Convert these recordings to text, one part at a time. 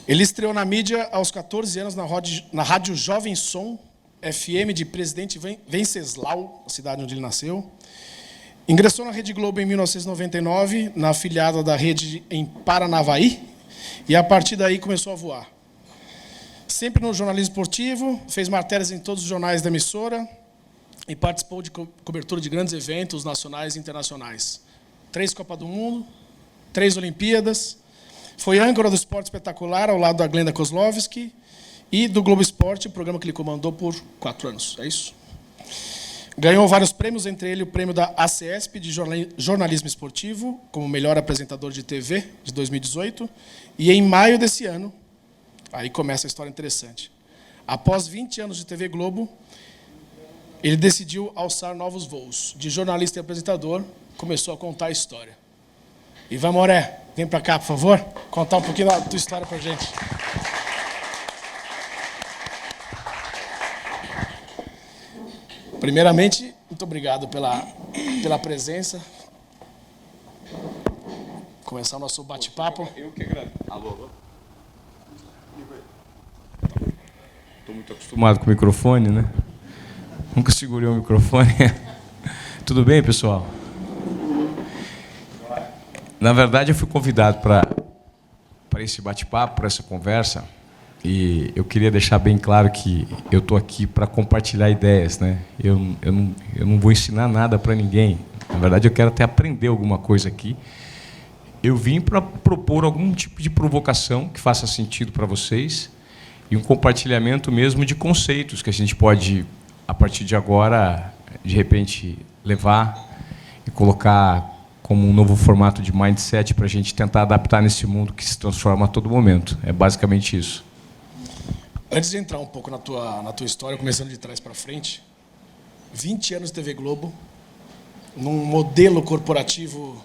Ele estreou na mídia aos 14 anos na rádio Jovem Som, FM de Presidente Venceslau, a cidade onde ele nasceu. Ingressou na Rede Globo em 1999, na afiliada da rede em Paranavaí, e a partir daí começou a voar. Sempre no jornalismo esportivo, fez matérias em todos os jornais da emissora e participou de cobertura de grandes eventos nacionais e internacionais. 3 Copas do Mundo, 3 Olimpíadas. Foi âncora do Esporte Espetacular, ao lado da Glenda Kozlovski, e do Globo Esporte, programa que ele comandou por 4 anos. É isso? Ganhou vários prêmios, entre eles o prêmio da ACESP de jornalismo esportivo, como melhor apresentador de TV, de 2018. E em maio desse ano, aí começa a história interessante. Após 20 anos de TV Globo, ele decidiu alçar novos voos. De jornalista e apresentador, começou a contar a história. Ivan Moré, vem para cá, por favor, contar um pouquinho da tua história para a gente. Primeiramente, muito obrigado pela presença. Começar o nosso bate-papo. Eu que agradeço. Alô? Estou muito acostumado com o microfone, né? Nunca segurei o microfone. Tudo bem, pessoal? Na verdade, eu fui convidado para esse bate-papo, para essa conversa, e eu queria deixar bem claro que eu estou aqui para compartilhar ideias, né? Eu não vou ensinar nada para ninguém. Na verdade, eu quero até aprender alguma coisa aqui. Eu vim para propor algum tipo de provocação que faça sentido para vocês e um compartilhamento mesmo de conceitos que a gente pode, a partir de agora, de repente, levar e colocar como um novo formato de mindset para a gente tentar adaptar nesse mundo que se transforma a todo momento. É basicamente isso. Antes de entrar um pouco na tua história, começando de trás para frente, 20 anos de TV Globo, num modelo corporativo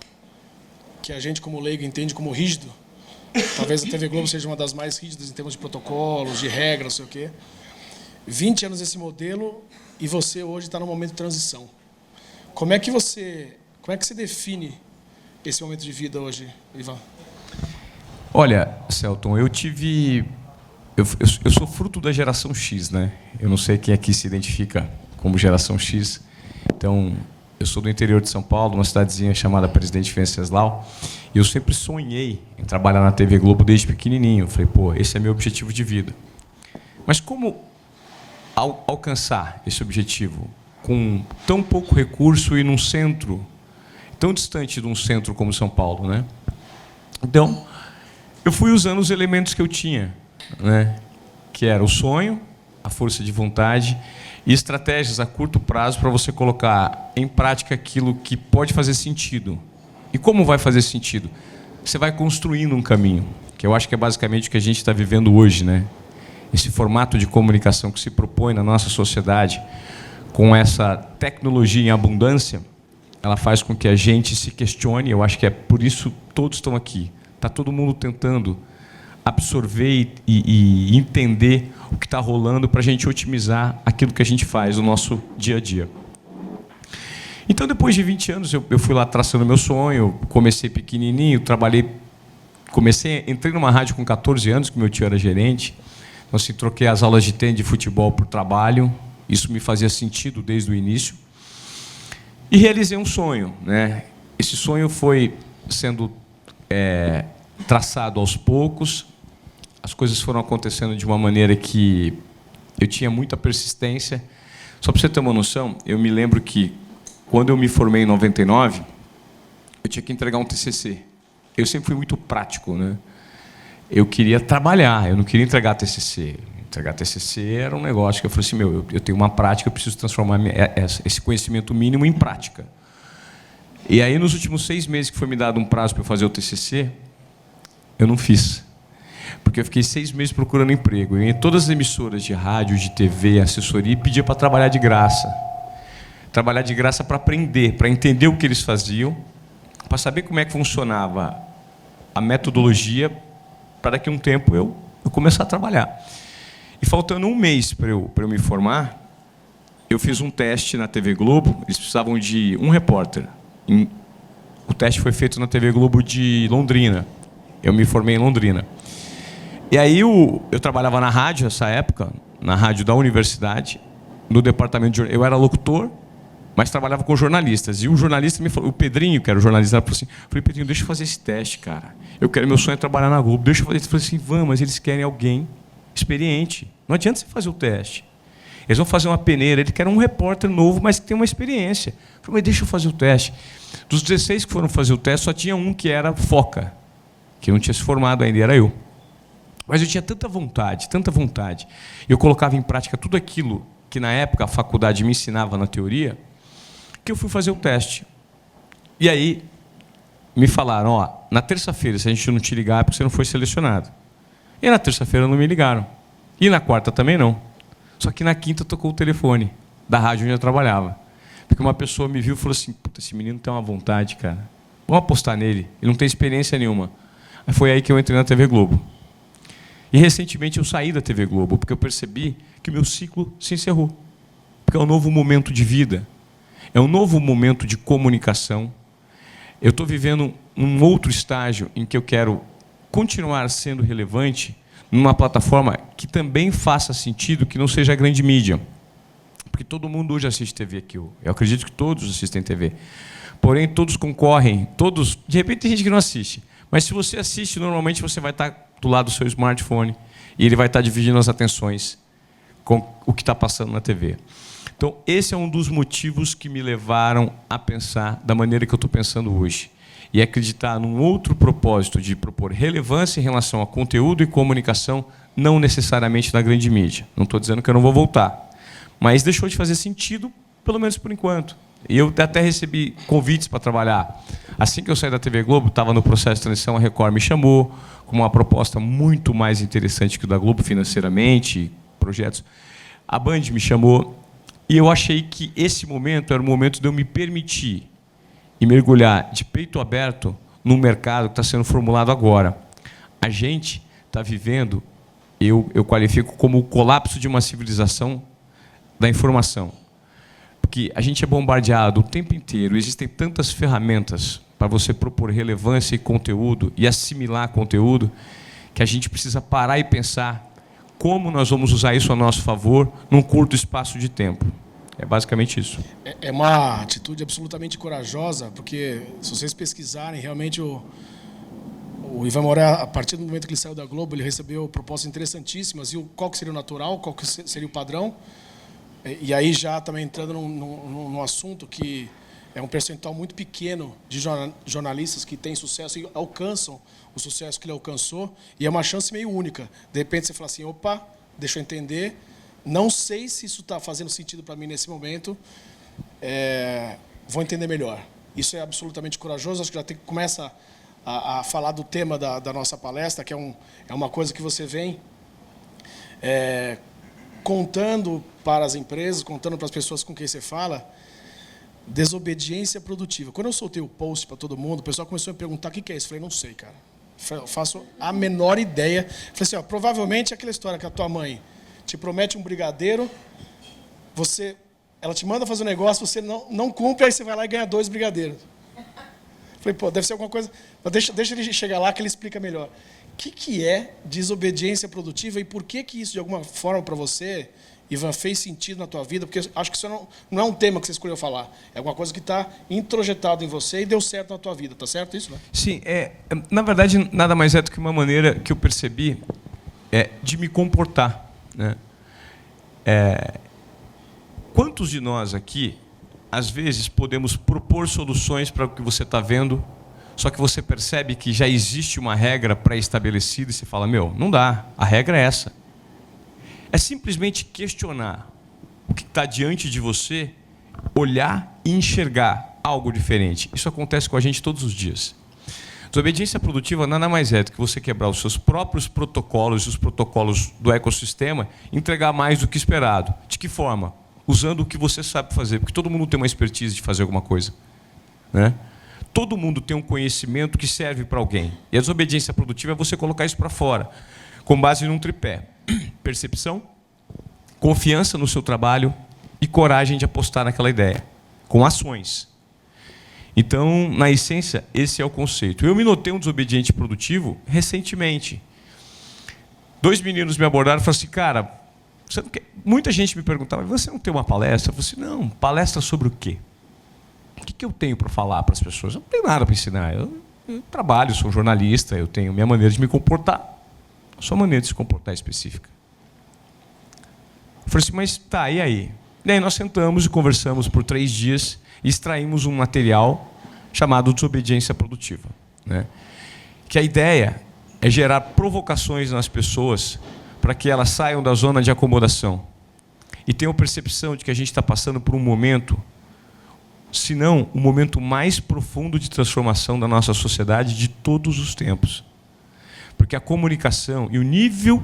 que a gente, como leigo, entende como rígido. Talvez a TV Globo seja uma das mais rígidas em termos de protocolos, de regras, não sei o quê. 20 anos desse modelo e você hoje está num momento de transição. Como é que você define esse momento de vida hoje, Ivan? Olha, Celton, eu sou fruto da geração X, né? Eu não sei quem aqui se identifica como geração X. Então, eu sou do interior de São Paulo, uma cidadezinha chamada Presidente Venceslau, e eu sempre sonhei em trabalhar na TV Globo desde pequenininho. Eu falei, pô, esse é meu objetivo de vida. Mas como alcançar esse objetivo com tão pouco recurso e num centro tão distante de um centro como São Paulo, né? Então, eu fui usando os elementos que eu tinha, né? Que era o sonho, a força de vontade e estratégias a curto prazo para você colocar em prática aquilo que pode fazer sentido. E como vai fazer sentido? Você vai construindo um caminho, que eu acho que é basicamente o que a gente está vivendo hoje, né? Esse formato de comunicação que se propõe na nossa sociedade, com essa tecnologia em abundância, ela faz com que a gente se questione. Eu acho que é por isso que todos estão aqui. Está todo mundo tentando absorver e entender o que está rolando para a gente otimizar aquilo que a gente faz no nosso dia a dia. Então, depois de 20 anos, eu fui lá traçando meu sonho, comecei pequenininho, entrei numa rádio com 14 anos, que meu tio era gerente. Então, assim, troquei as aulas de tênis de futebol por trabalho. Isso me fazia sentido desde o início. E realizei um sonho, né? Esse sonho foi sendo traçado aos poucos. As coisas foram acontecendo de uma maneira que eu tinha muita persistência. Só para você ter uma noção, eu me lembro que, quando eu me formei em 99, eu tinha que entregar um TCC. Eu sempre fui muito prático, né? Eu queria trabalhar, eu não queria entregar TCC. Entregar TCC era um negócio que eu falei assim, eu tenho uma prática, eu preciso transformar esse conhecimento mínimo em prática. E aí, nos últimos 6 meses que foi me dado um prazo para eu fazer o TCC, eu não fiz. Porque eu fiquei 6 meses procurando emprego. Eu ia em todas as emissoras de rádio, de TV, assessoria, e pedia para trabalhar de graça. Trabalhar de graça para aprender, para entender o que eles faziam, para saber como é que funcionava a metodologia, para daqui a um tempo eu começar a trabalhar. E faltando 1 mês para eu me formar, eu fiz um teste na TV Globo. Eles precisavam de um repórter. O teste foi feito na TV Globo de Londrina. Eu me formei em Londrina. E aí eu trabalhava na rádio nessa época, na rádio da universidade, no departamento de jornalismo. Eu era locutor, mas trabalhava com jornalistas. E o jornalista me falou, o Pedrinho, que era o jornalista, falou assim, eu falei, Pedrinho, deixa eu fazer esse teste, cara. Meu sonho é trabalhar na Globo, deixa eu fazer. Ele falou assim, vamos, mas eles querem alguém experiente. Não adianta você fazer o teste. Eles vão fazer uma peneira, eles querem um repórter novo, mas que tem uma experiência. Eu falei, mas deixa eu fazer o teste. Dos 16 que foram fazer o teste, só tinha um que era foca, que não tinha se formado ainda, era eu. Mas eu tinha tanta vontade, eu colocava em prática tudo aquilo que na época a faculdade me ensinava na teoria, que eu fui fazer o teste. E aí me falaram, ó, na terça-feira, se a gente não te ligar, é porque você não foi selecionado. E na terça-feira não me ligaram. E na quarta também não. Só que na quinta tocou o telefone da rádio onde eu trabalhava. Porque uma pessoa me viu e falou assim, puta, esse menino tem uma vontade, cara. Vamos apostar nele. Ele não tem experiência nenhuma. Aí foi aí que eu entrei na TV Globo. E recentemente eu saí da TV Globo, porque eu percebi que o meu ciclo se encerrou. Porque é um novo momento de vida. É um novo momento de comunicação. Eu estou vivendo um outro estágio em que eu quero continuar sendo relevante numa plataforma que também faça sentido, que não seja a grande mídia. Porque todo mundo hoje assiste TV aqui. Eu acredito que todos assistem TV. Porém, todos concorrem, todos... De repente tem gente que não assiste. Mas se você assiste, normalmente você vai estar do lado do seu smartphone e ele vai estar dividindo as atenções com o que está passando na TV. Então, esse é um dos motivos que me levaram a pensar da maneira que eu estou pensando hoje. E acreditar num outro propósito de propor relevância em relação a conteúdo e comunicação, não necessariamente na grande mídia. Não estou dizendo que eu não vou voltar. Mas deixou de fazer sentido, pelo menos por enquanto. E eu até recebi convites para trabalhar. Assim que eu saí da TV Globo, estava no processo de transição, a Record me chamou com uma proposta muito mais interessante que o da Globo financeiramente, projetos. A Band me chamou e eu achei que esse momento era o momento de eu me permitir e mergulhar de peito aberto num mercado que está sendo formulado agora. A gente está vivendo, eu qualifico como o colapso de uma civilização da informação. Porque a gente é bombardeado o tempo inteiro, existem tantas ferramentas para você propor relevância e conteúdo e assimilar conteúdo, que a gente precisa parar e pensar como nós vamos usar isso a nosso favor num curto espaço de tempo. É basicamente isso. É uma atitude absolutamente corajosa, porque se vocês pesquisarem, realmente o Ivan Moura, a partir do momento que ele saiu da Globo, ele recebeu propostas interessantíssimas, e qual que seria o natural, qual que seria o padrão. E aí já também entrando num assunto que é um percentual muito pequeno de jornalistas que têm sucesso e alcançam o sucesso que ele alcançou, e é uma chance meio única. De repente você fala assim, opa, deixa eu entender, não sei se isso está fazendo sentido para mim nesse momento, vou entender melhor. Isso é absolutamente corajoso, acho que já começa a falar do tema da nossa palestra, que é uma coisa que você vem contando para as empresas, contando para as pessoas com quem você fala, desobediência produtiva. Quando eu soltei o post para todo mundo, o pessoal começou a me perguntar o que é isso. Eu falei, não sei, cara. Eu faço a menor ideia. Eu falei assim, ó, provavelmente é aquela história que a tua mãe te promete um brigadeiro, ela te manda fazer um negócio, você não cumpre, aí você vai lá e ganha 2 brigadeiros. Eu falei, pô, deve ser alguma coisa... Deixa ele chegar lá que ele explica melhor. O que é desobediência produtiva e por que isso, de alguma forma, para você, Ivan, fez sentido na tua vida? Porque acho que isso não é um tema que você escolheu falar. É alguma coisa que está introjetado em você e deu certo na tua vida. Está certo isso, né? Sim. Na verdade, nada mais é do que uma maneira que eu percebi de me comportar. Né? Quantos de nós aqui, às vezes, podemos propor soluções para o que você está vendo, só que você percebe que já existe uma regra pré-estabelecida e você fala, meu, não dá, a regra é essa. É simplesmente questionar o que está diante de você, olhar e enxergar algo diferente. Isso acontece com a gente todos os dias. Desobediência produtiva nada mais é do que você quebrar os seus próprios protocolos e os protocolos do ecossistema e entregar mais do que esperado. De que forma? Usando o que você sabe fazer, porque todo mundo tem uma expertise de fazer alguma coisa. Né? Todo mundo tem um conhecimento que serve para alguém. E a desobediência produtiva é você colocar isso para fora, com base num tripé. Percepção, confiança no seu trabalho e coragem de apostar naquela ideia, com ações. Então, na essência, esse é o conceito. Eu me notei um desobediente produtivo recentemente. 2 meninos me abordaram e falaram assim, cara, você não quer... muita gente me perguntava, você não tem uma palestra? Eu falei assim, não, palestra sobre o quê? O que eu tenho para falar para as pessoas? Eu não tenho nada para ensinar. Eu trabalho, sou um jornalista, eu tenho minha maneira de me comportar. A sua maneira de se comportar é específica. Eu falei assim, mas tá, e aí? E aí nós sentamos e conversamos por 3 dias e extraímos um material chamado Desobediência Produtiva, né? Que a ideia é gerar provocações nas pessoas para que elas saiam da zona de acomodação e tenham percepção de que a gente está passando por um momento, se não o momento mais profundo de transformação da nossa sociedade de todos os tempos. Porque a comunicação e o nível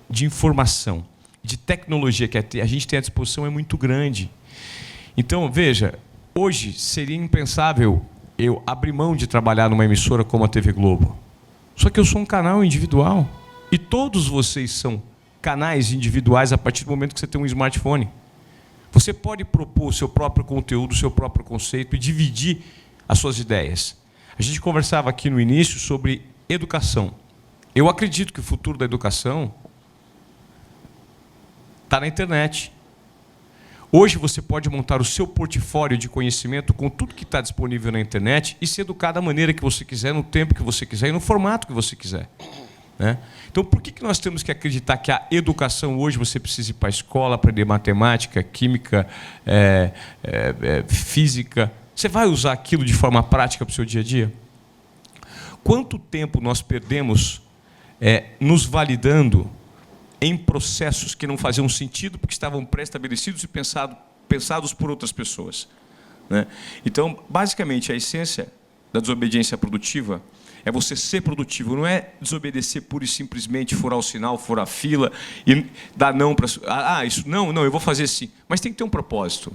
de informação, de tecnologia que a gente tem à disposição é muito grande. Então, veja, hoje seria impensável eu abrir mão de trabalhar numa emissora como a TV Globo. Só que eu sou um canal individual. E todos vocês são canais individuais a partir do momento que você tem um smartphone. Você pode propor o seu próprio conteúdo, o seu próprio conceito e dividir as suas ideias. A gente conversava aqui no início sobre educação. Eu acredito que o futuro da educação está na internet. Hoje você pode montar o seu portfólio de conhecimento com tudo que está disponível na internet e se educar da maneira que você quiser, no tempo que você quiser e no formato que você quiser, né? Então, por que nós temos que acreditar que a educação hoje você precisa ir para a escola, aprender matemática, química, física? Você vai usar aquilo de forma prática para o seu dia a dia? Quanto tempo nós perdemos nos validando em processos que não faziam sentido porque estavam pré-estabelecidos e pensados por outras pessoas, né? Então, basicamente, a essência da desobediência produtiva é você ser produtivo, não é desobedecer pura e simplesmente, furar o sinal, furar a fila e dar não para... isso não, eu vou fazer sim. Mas tem que ter um propósito,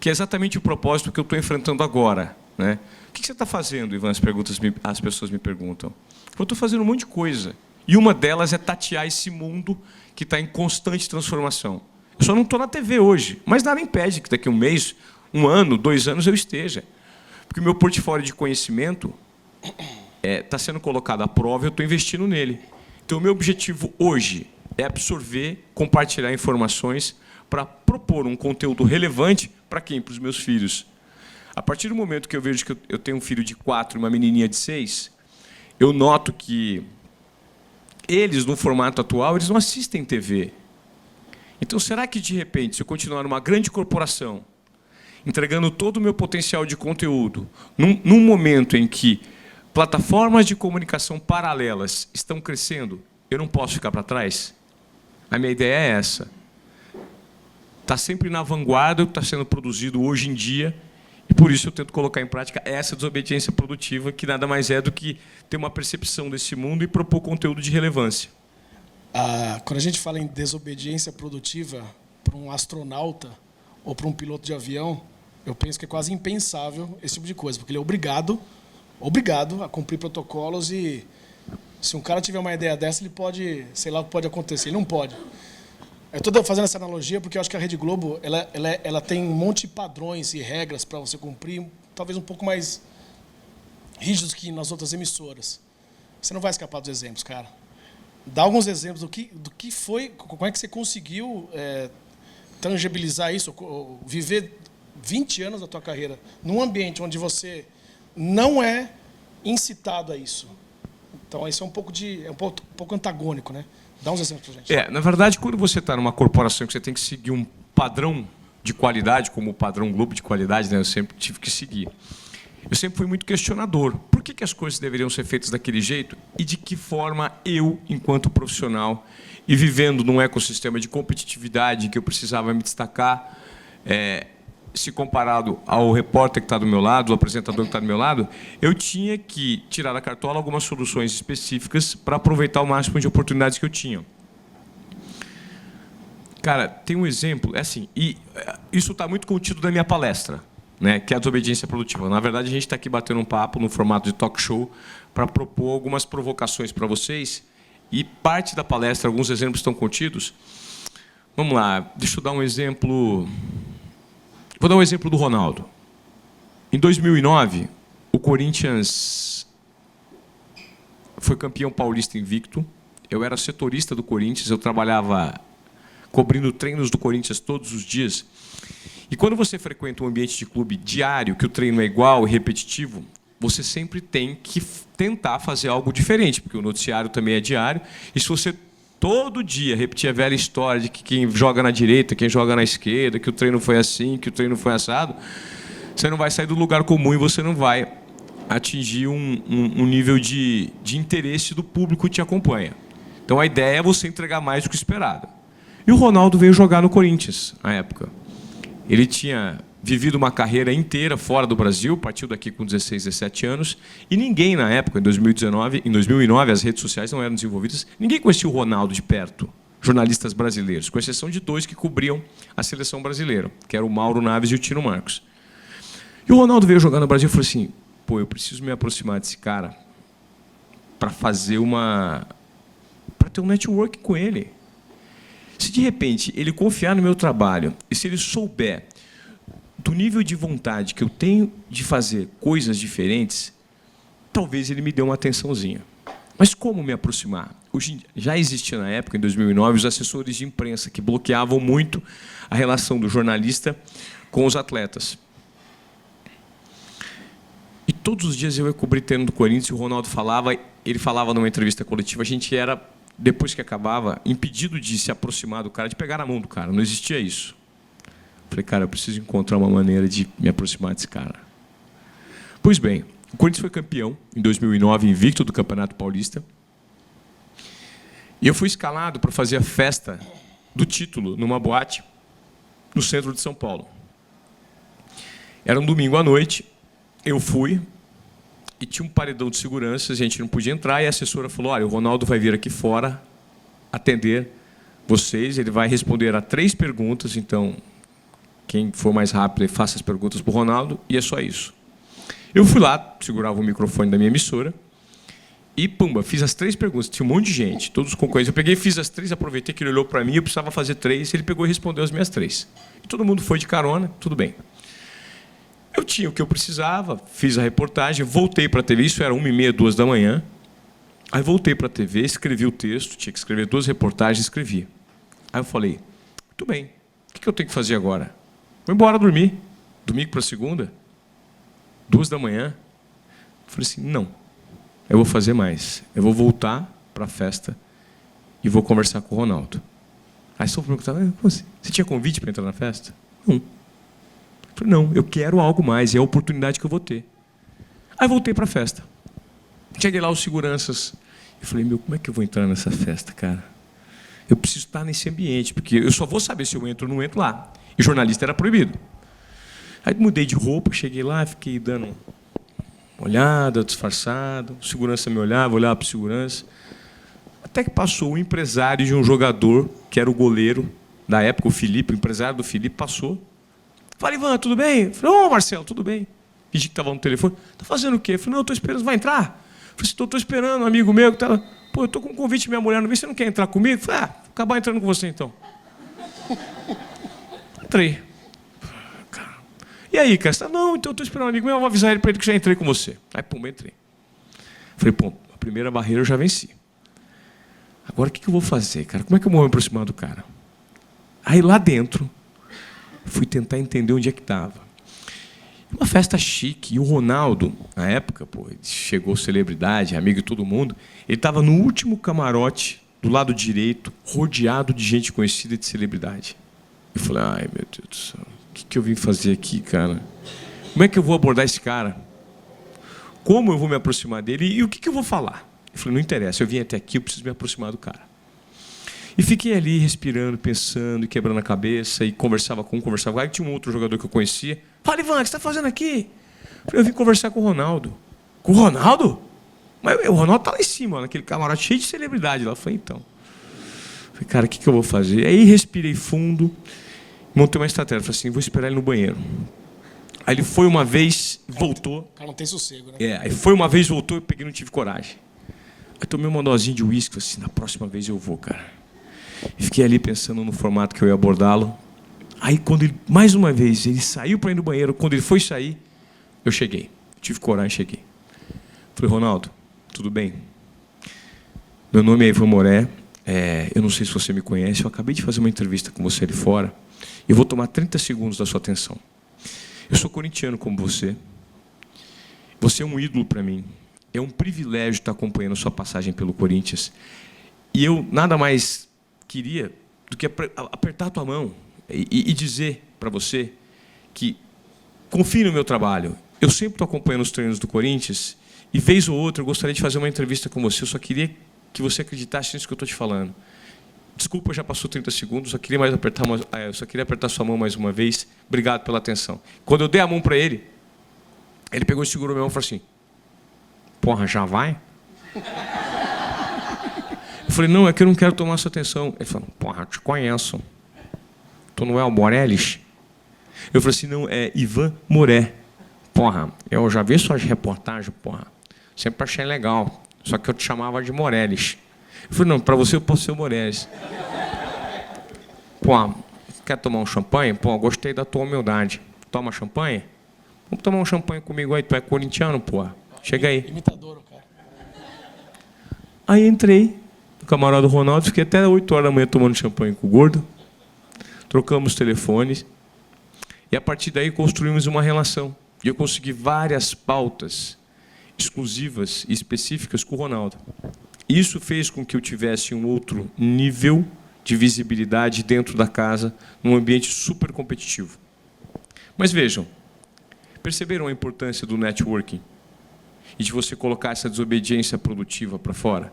que é exatamente o propósito que eu estou enfrentando agora, né? O que você está fazendo, Ivan? As pessoas me perguntam. Eu estou fazendo um monte de coisa. E uma delas é tatear esse mundo que está em constante transformação. Eu só não estou na TV hoje, mas nada impede que daqui a um mês, 1 ano, 2 anos eu esteja. Porque o meu portfólio de conhecimento está sendo colocado à prova e eu estou investindo nele. Então, o meu objetivo hoje é absorver, compartilhar informações para propor um conteúdo relevante para quem? Para os meus filhos. A partir do momento que eu vejo que eu tenho um filho de 4 e uma menininha de 6, eu noto que eles, no formato atual, eles não assistem TV. Então, será que, de repente, se eu continuar numa grande corporação, entregando todo o meu potencial de conteúdo, num momento em que plataformas de comunicação paralelas estão crescendo, eu não posso ficar para trás? A minha ideia é essa. Está sempre na vanguarda o que está sendo produzido hoje em dia, e por isso eu tento colocar em prática essa desobediência produtiva, que nada mais é do que ter uma percepção desse mundo e propor conteúdo de relevância. Quando a gente fala em desobediência produtiva para um astronauta ou para um piloto de avião, eu penso que é quase impensável esse tipo de coisa, porque ele é obrigado a cumprir protocolos e se um cara tiver uma ideia dessa, ele pode, sei lá o que pode acontecer, ele não pode. Eu estou fazendo essa analogia porque eu acho que a Rede Globo ela tem um monte de padrões e regras para você cumprir, talvez um pouco mais rígidos que nas outras emissoras. Você não vai escapar dos exemplos, cara. Dá alguns exemplos do que foi, como é que você conseguiu tangibilizar isso, viver 20 anos da tua carreira num ambiente onde você não é incitado a isso. Então, isso é um pouco antagônico, né? Dá uns exemplos para a gente. Na verdade, quando você está numa corporação que você tem que seguir um padrão de qualidade, como o padrão Globo de qualidade, né, eu sempre tive que seguir. Eu sempre fui muito questionador. Por que as coisas deveriam ser feitas daquele jeito? E de que forma eu, enquanto profissional, e vivendo num ecossistema de competitividade que eu precisava me destacar, se comparado ao repórter que está do meu lado, ao apresentador que está do meu lado, eu tinha que tirar da cartola algumas soluções específicas para aproveitar o máximo de oportunidades que eu tinha. Cara, tem um exemplo, e isso está muito contido na minha palestra, né, que é a desobediência produtiva. Na verdade, a gente está aqui batendo um papo no formato de talk show para propor algumas provocações para vocês e parte da palestra, alguns exemplos estão contidos. Vamos lá, deixa eu dar um exemplo. Vou dar um exemplo do Ronaldo. Em 2009, o Corinthians foi campeão paulista invicto. eu era setorista do Corinthians, eu trabalhava cobrindo treinos do Corinthians todos os dias. E quando você frequenta um ambiente de clube diário, que o treino é igual e repetitivo, você sempre tem que tentar fazer algo diferente, porque o noticiário também é diário. E se você todo dia repetir a velha história de que quem joga na direita, quem joga na esquerda, que o treino foi assim, que o treino foi assado, você não vai sair do lugar comum e você não vai atingir um nível de interesse do público que te acompanha. Então a ideia é você entregar mais do que esperado. E o Ronaldo veio jogar no Corinthians na época. Ele tinha vivido uma carreira inteira fora do Brasil, partiu daqui com 16, 17 anos, e ninguém na época, em 2009, as redes sociais não eram desenvolvidas, ninguém conhecia o Ronaldo de perto, jornalistas brasileiros, com exceção de 2 que cobriam a seleção brasileira, que era o Mauro Naves e o Tino Marcos. E o Ronaldo veio jogar no Brasil e falou assim, pô, eu preciso me aproximar desse cara para fazer para ter um network com ele. Se de repente ele confiar no meu trabalho e se ele souber do nível de vontade que eu tenho de fazer coisas diferentes, talvez ele me dê uma atençãozinha. Mas como me aproximar? Já existia na época, em 2009, os assessores de imprensa que bloqueavam muito a relação do jornalista com os atletas. E todos os dias eu ia cobrir treino do Corinthians e o Ronaldo falava, ele falava numa entrevista coletiva, a gente era, depois que acabava, impedido de se aproximar do cara, de pegar na mão do cara, não existia isso. Falei, cara, eu preciso encontrar uma maneira de me aproximar desse cara. Pois bem, o Corinthians foi campeão em 2009, invicto do Campeonato Paulista. E eu fui escalado para fazer a festa do título numa boate no centro de São Paulo. Era um domingo à noite, eu fui e tinha um paredão de segurança, a gente não podia entrar, e a assessora falou, olha, o Ronaldo vai vir aqui fora atender vocês, ele vai responder a 3 perguntas, então quem for mais rápido faça as perguntas para o Ronaldo, e é só isso. Eu fui lá, segurava o microfone da minha emissora, e, pumba, fiz as 3 perguntas. Tinha um monte de gente, todos concorrentes. Eu peguei, fiz as 3, aproveitei que ele olhou para mim, eu precisava fazer 3, ele pegou e respondeu as minhas 3. E todo mundo foi de carona, tudo bem. Eu tinha o que eu precisava, fiz a reportagem, voltei para a TV, isso era 1h30, 2 da manhã. Aí voltei para a TV, escrevi o texto, tinha que escrever 2 reportagens, escrevi. Aí eu falei, muito bem, o que eu tenho que fazer agora? Vou embora dormir, domingo para segunda, 2 da manhã. Eu falei assim, não, eu vou fazer mais. Eu vou voltar para a festa e vou conversar com o Ronaldo. Aí só perguntava, você tinha convite para entrar na festa? Não. Eu falei, não, eu quero algo mais, é a oportunidade que eu vou ter. Aí voltei para a festa. Cheguei lá, os seguranças. Eu falei, como é que eu vou entrar nessa festa, cara? Eu preciso estar nesse ambiente, porque eu só vou saber se eu entro ou não entro lá. E jornalista era proibido. Aí mudei de roupa, cheguei lá, fiquei dando uma olhada, disfarçado. O segurança me olhava, olhava para o segurança. Até que passou o empresário de um jogador, que era o goleiro da época, o Felipe, o empresário do Felipe, passou. Falei, Ivan, tudo bem? Eu falei, Marcelo, tudo bem. Fingi que estava no telefone. Está fazendo o quê? Eu falei, não, estou esperando, vai entrar? Eu falei, estou esperando um amigo meu que estava... Pô, eu estou com um convite da minha mulher, não vê se você não quer entrar comigo? Eu falei, vou acabar entrando com você então. Entrei. E aí, cara? Não, então eu estou esperando um amigo meu, eu vou avisar ele para ele que já entrei com você. Aí, pum, entrei. Falei, pô, a primeira barreira eu já venci. Agora, o que eu vou fazer, cara? Como é que eu vou me aproximar do cara? Aí, lá dentro, fui tentar entender onde é que estava. Uma festa chique. E o Ronaldo, na época, pô, chegou celebridade, amigo de todo mundo, ele estava no último camarote, do lado direito, rodeado de gente conhecida de celebridade. Eu falei, ai, meu Deus do céu, o que eu vim fazer aqui, cara? Como é que eu vou abordar esse cara? Como eu vou me aproximar dele? E o que eu vou falar? Eu falei, não interessa, eu vim até aqui, eu preciso me aproximar do cara. E fiquei ali respirando, pensando, quebrando a cabeça, e conversava com um, conversava com outro. Aí tinha um outro jogador que eu conhecia. Fala, Ivan, o que você está fazendo aqui? Eu vim conversar com o Ronaldo. Com o Ronaldo? Mas o Ronaldo está lá em cima, naquele camarote cheio de celebridade lá. Eu falei, então. Eu falei, cara, o que eu vou fazer? Aí respirei fundo, montei uma estratégia. Falei assim, vou esperar ele no banheiro. Aí ele foi uma vez, voltou. O cara não tem sossego, né? Aí foi uma vez, voltou, eu peguei e não tive coragem. Aí tomei uma dosinha de uísque, falei assim, na próxima vez eu vou, cara. E fiquei ali pensando no formato que eu ia abordá-lo. Aí, quando ele, mais uma vez, ele saiu para ir no banheiro, quando ele foi sair, eu cheguei. Tive coragem, cheguei. Falei, Ronaldo, tudo bem? Meu nome é Ivan Moré. Eu não sei se você me conhece, eu acabei de fazer uma entrevista com você ali fora. Eu vou tomar 30 segundos da sua atenção. Eu sou corintiano como você. Você é um ídolo para mim. É um privilégio estar acompanhando a sua passagem pelo Corinthians. E eu nada mais queria do que apertar a tua mão e dizer para você que confie no meu trabalho. Eu sempre estou acompanhando os treinos do Corinthians e, vez ou outra, eu gostaria de fazer uma entrevista com você. Eu só queria que você acreditasse nisso que eu estou te falando. Desculpa, já passou 30 segundos, eu só queria apertar sua mão mais uma vez. Obrigado pela atenção. Quando eu dei a mão para ele, ele pegou e segurou minha mão e falou assim: porra, já vai? Eu falei: não, é que eu não quero tomar sua atenção. Ele falou: porra, eu te conheço. Tu não é o Morelis? Eu falei assim: não, é Ivan Moré. Porra, eu já vi suas reportagens, porra. Sempre achei legal. Só que eu te chamava de Morelis. Eu falei: não, para você eu posso ser o Morelis. Pô, quer tomar um champanhe? Pô, gostei da tua humildade. Toma champanhe? Vamos tomar um champanhe comigo aí, tu é corintiano, pô. Chega aí. Imitador, cara. Aí entrei no camarote do Ronaldo, fiquei até 8 horas da manhã tomando champanhe com o gordo. Trocamos telefones. E a partir daí construímos uma relação. E eu consegui várias pautas exclusivas e específicas com o Ronaldo. Isso fez com que eu tivesse um outro nível de visibilidade dentro da casa, num ambiente super competitivo. Mas vejam, perceberam a importância do networking? E de você colocar essa desobediência produtiva para fora?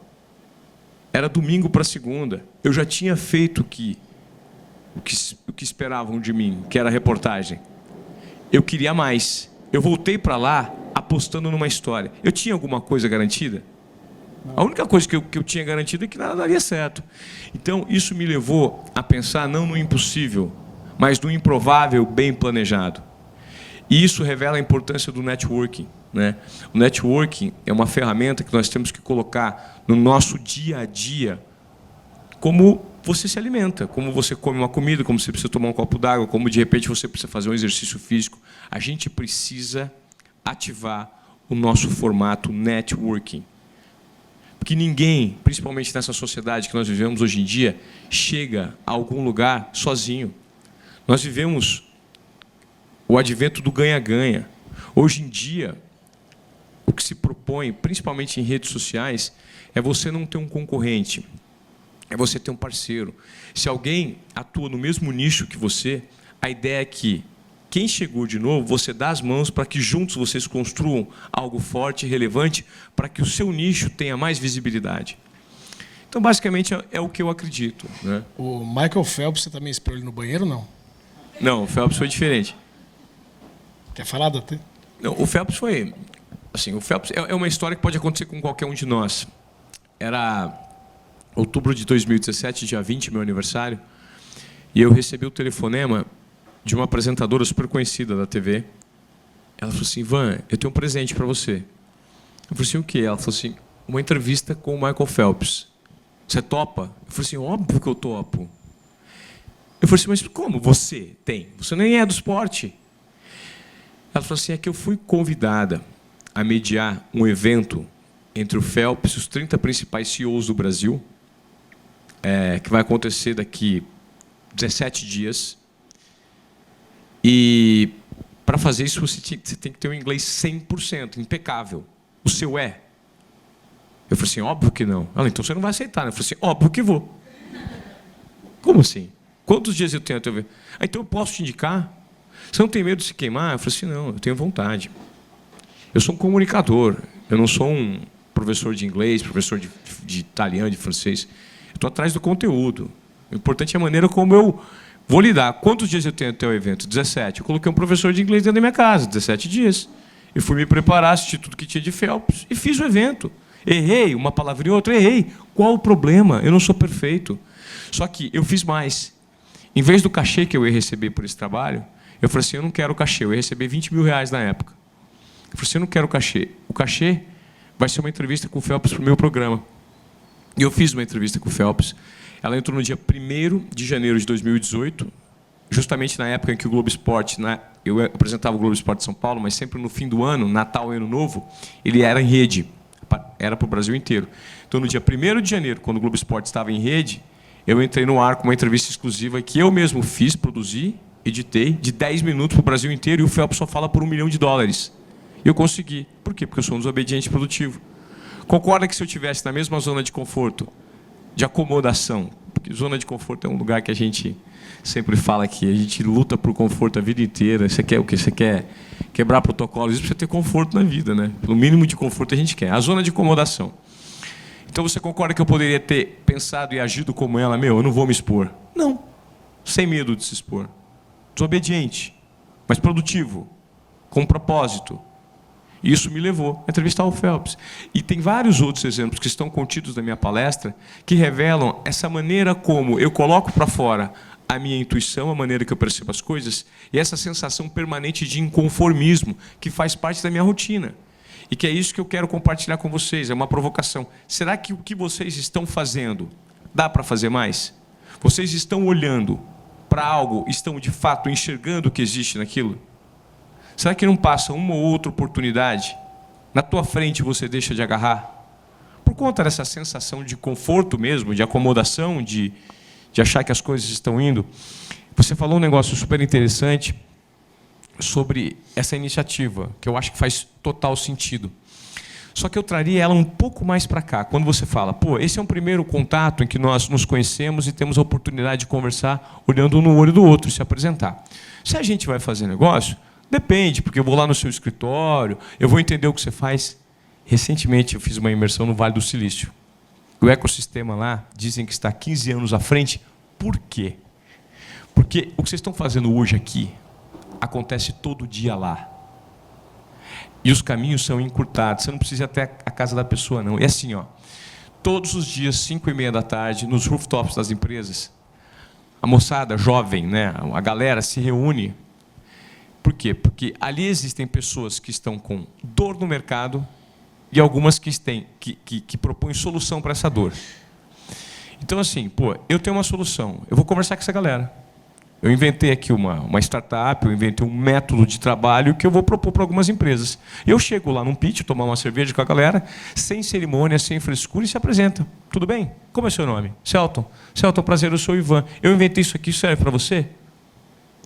Era domingo para segunda. Eu já tinha feito o que esperavam de mim, que era a reportagem. Eu queria mais. Eu voltei para lá apostando numa história. Eu tinha alguma coisa garantida? A única coisa que eu tinha garantido é que nada daria certo. Então, isso me levou a pensar não no impossível, mas no improvável bem planejado. E isso revela a importância do networking, né? O networking é uma ferramenta que nós temos que colocar no nosso dia a dia, como você se alimenta, como você come uma comida, como você precisa tomar um copo d'água, como de repente você precisa fazer um exercício físico. A gente precisa ativar o nosso formato networking. Porque ninguém, principalmente nessa sociedade que nós vivemos hoje em dia, chega a algum lugar sozinho. Nós vivemos o advento do ganha-ganha. Hoje em dia, o que se propõe, principalmente em redes sociais, é você não ter um concorrente, é você ter um parceiro. Se alguém atua no mesmo nicho que você, a ideia é que quem chegou de novo, você dá as mãos para que juntos vocês construam algo forte e relevante para que o seu nicho tenha mais visibilidade. Então, basicamente, é o que eu acredito, né? O Michael Phelps, você também esperou ele no banheiro, não? Não, o Phelps foi diferente. Quer falar, Dante? Não, o Phelps foi... Assim, o Phelps é uma história que pode acontecer com qualquer um de nós. Era outubro de 2017, dia 20, meu aniversário, e eu recebi o telefonema de uma apresentadora super conhecida da TV. Ela falou assim: Ivan, eu tenho um presente para você. Eu falei assim: o quê? Ela falou assim: uma entrevista com o Michael Phelps. Você topa? Eu falei assim: óbvio que eu topo. Eu falei assim: mas como você tem? Você nem é do esporte. Ela falou assim: é que eu fui convidada a mediar um evento entre o Phelps e os 30 principais CEOs do Brasil, que vai acontecer daqui 17 dias. E para fazer isso você tem que ter um inglês 100%, impecável. O seu é? Eu falei assim: óbvio que não. Ela: então você não vai aceitar, né? Eu falei assim: óbvio que vou. Como assim? Quantos dias eu tenho até eu ver? Então eu posso te indicar? Você não tem medo de se queimar? Eu falei assim: não, eu tenho vontade. Eu sou um comunicador, eu não sou um professor de inglês, professor de italiano, de francês. Eu estou atrás do conteúdo. O importante é a maneira como eu vou lidar. Quantos dias eu tenho até o evento? 17. Eu coloquei um professor de inglês dentro da minha casa, 17 dias. Eu fui me preparar, assisti tudo que tinha de Phelps e fiz o evento. Errei, uma palavrinha ou outra, errei. Qual o problema? Eu não sou perfeito. Só que eu fiz mais. Em vez do cachê que eu ia receber por esse trabalho, eu falei assim: eu não quero cachê. Eu ia receber 20 mil reais na época. Eu falei assim: eu não quero cachê. O cachê vai ser uma entrevista com o Phelps para o meu programa. E eu fiz uma entrevista com o Phelps. Ela entrou no dia 1º de janeiro de 2018, justamente na época em que o Globo Esporte, eu apresentava o Globo Esporte de São Paulo, mas sempre no fim do ano, Natal e Ano Novo, ele era em rede, era para o Brasil inteiro. Então, no dia 1º de janeiro, quando o Globo Esporte estava em rede, eu entrei no ar com uma entrevista exclusiva que eu mesmo fiz, produzi, editei, de 10 minutos para o Brasil inteiro, e o Phelps só fala por $1 milhão. E eu consegui. Por quê? Porque eu sou um desobediente produtivo. Concorda que se eu estivesse na mesma zona de conforto, de acomodação, porque zona de conforto é um lugar que a gente sempre fala que a gente luta por conforto a vida inteira. Você quer o quê? Você quer quebrar protocolos? Isso para você ter conforto na vida, né? Pelo mínimo de conforto a gente quer. A zona de acomodação. Então você concorda que eu poderia ter pensado e agido como ela? Eu não vou me expor. Não. Sem medo de se expor. Desobediente, mas produtivo, com propósito. E isso me levou a entrevistar o Phelps. E tem vários outros exemplos que estão contidos na minha palestra que revelam essa maneira como eu coloco para fora a minha intuição, a maneira que eu percebo as coisas, e essa sensação permanente de inconformismo que faz parte da minha rotina. E que é isso que eu quero compartilhar com vocês, é uma provocação. Será que o que vocês estão fazendo dá para fazer mais? Vocês estão olhando para algo, estão de fato enxergando o que existe naquilo? Será que não passa uma ou outra oportunidade, na tua frente você deixa de agarrar? Por conta dessa sensação de conforto mesmo, de acomodação, de achar que as coisas estão indo. Você falou um negócio super interessante sobre essa iniciativa, que eu acho que faz total sentido. Só que eu traria ela um pouco mais para cá, quando você fala, esse é um primeiro contato em que nós nos conhecemos e temos a oportunidade de conversar olhando um no olho do outro, se apresentar. Se a gente vai fazer negócio, depende, porque eu vou lá no seu escritório, eu vou entender o que você faz. Recentemente eu fiz uma imersão no Vale do Silício. O ecossistema lá, dizem que está 15 anos à frente. Por quê? Porque o que vocês estão fazendo hoje aqui, acontece todo dia lá. E os caminhos são encurtados. Você não precisa ir até a casa da pessoa, não. É assim, todos os dias, 5h30 da tarde, nos rooftops das empresas, a moçada jovem, né, a galera se reúne. Por quê? Porque ali existem pessoas que estão com dor no mercado e algumas que propõem solução para essa dor. Então, assim, eu tenho uma solução. Eu vou conversar com essa galera. Eu inventei aqui uma startup, eu inventei um método de trabalho que eu vou propor para algumas empresas. Eu chego lá num pitch, tomar uma cerveja com a galera, sem cerimônia, sem frescura, e se apresenta. Tudo bem? Como é o seu nome? Celton. Celton, prazer, eu sou o Ivan. Eu inventei isso aqui, serve para você?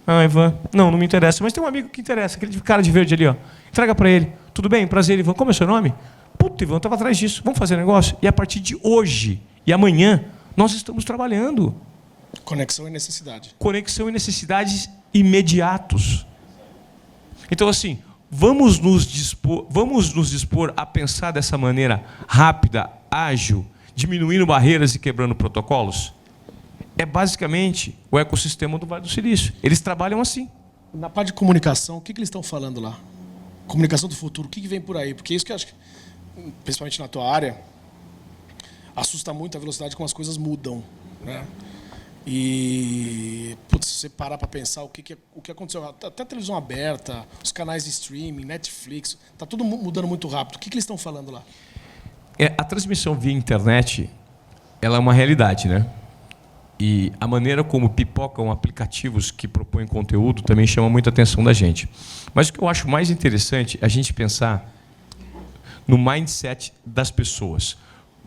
Ah, Ivan, não me interessa. Mas tem um amigo que interessa, aquele cara de verde ali. Entrega para ele. Tudo bem? Prazer, Ivan. Como é o seu nome? Puta, Ivan, eu estava atrás disso. Vamos fazer negócio? E a partir de hoje e amanhã, nós estamos trabalhando. Conexão e necessidade. Conexão e necessidades imediatos. Então, assim, vamos nos dispor a pensar dessa maneira rápida, ágil, diminuindo barreiras e quebrando protocolos? É basicamente o ecossistema do Vale do Silício. Eles trabalham assim. Na parte de comunicação, o que eles estão falando lá? Comunicação do futuro, o que vem por aí? Porque isso que eu acho que, principalmente na tua área, assusta muito a velocidade como as coisas mudam, né? E se você parar para pensar o que aconteceu, até a televisão aberta, os canais de streaming, Netflix, está tudo mudando muito rápido. O que eles estão falando lá? A transmissão via internet, ela é uma realidade, né? E a maneira como pipocam aplicativos que propõem conteúdo também chama muita atenção da gente. Mas o que eu acho mais interessante é a gente pensar no mindset das pessoas.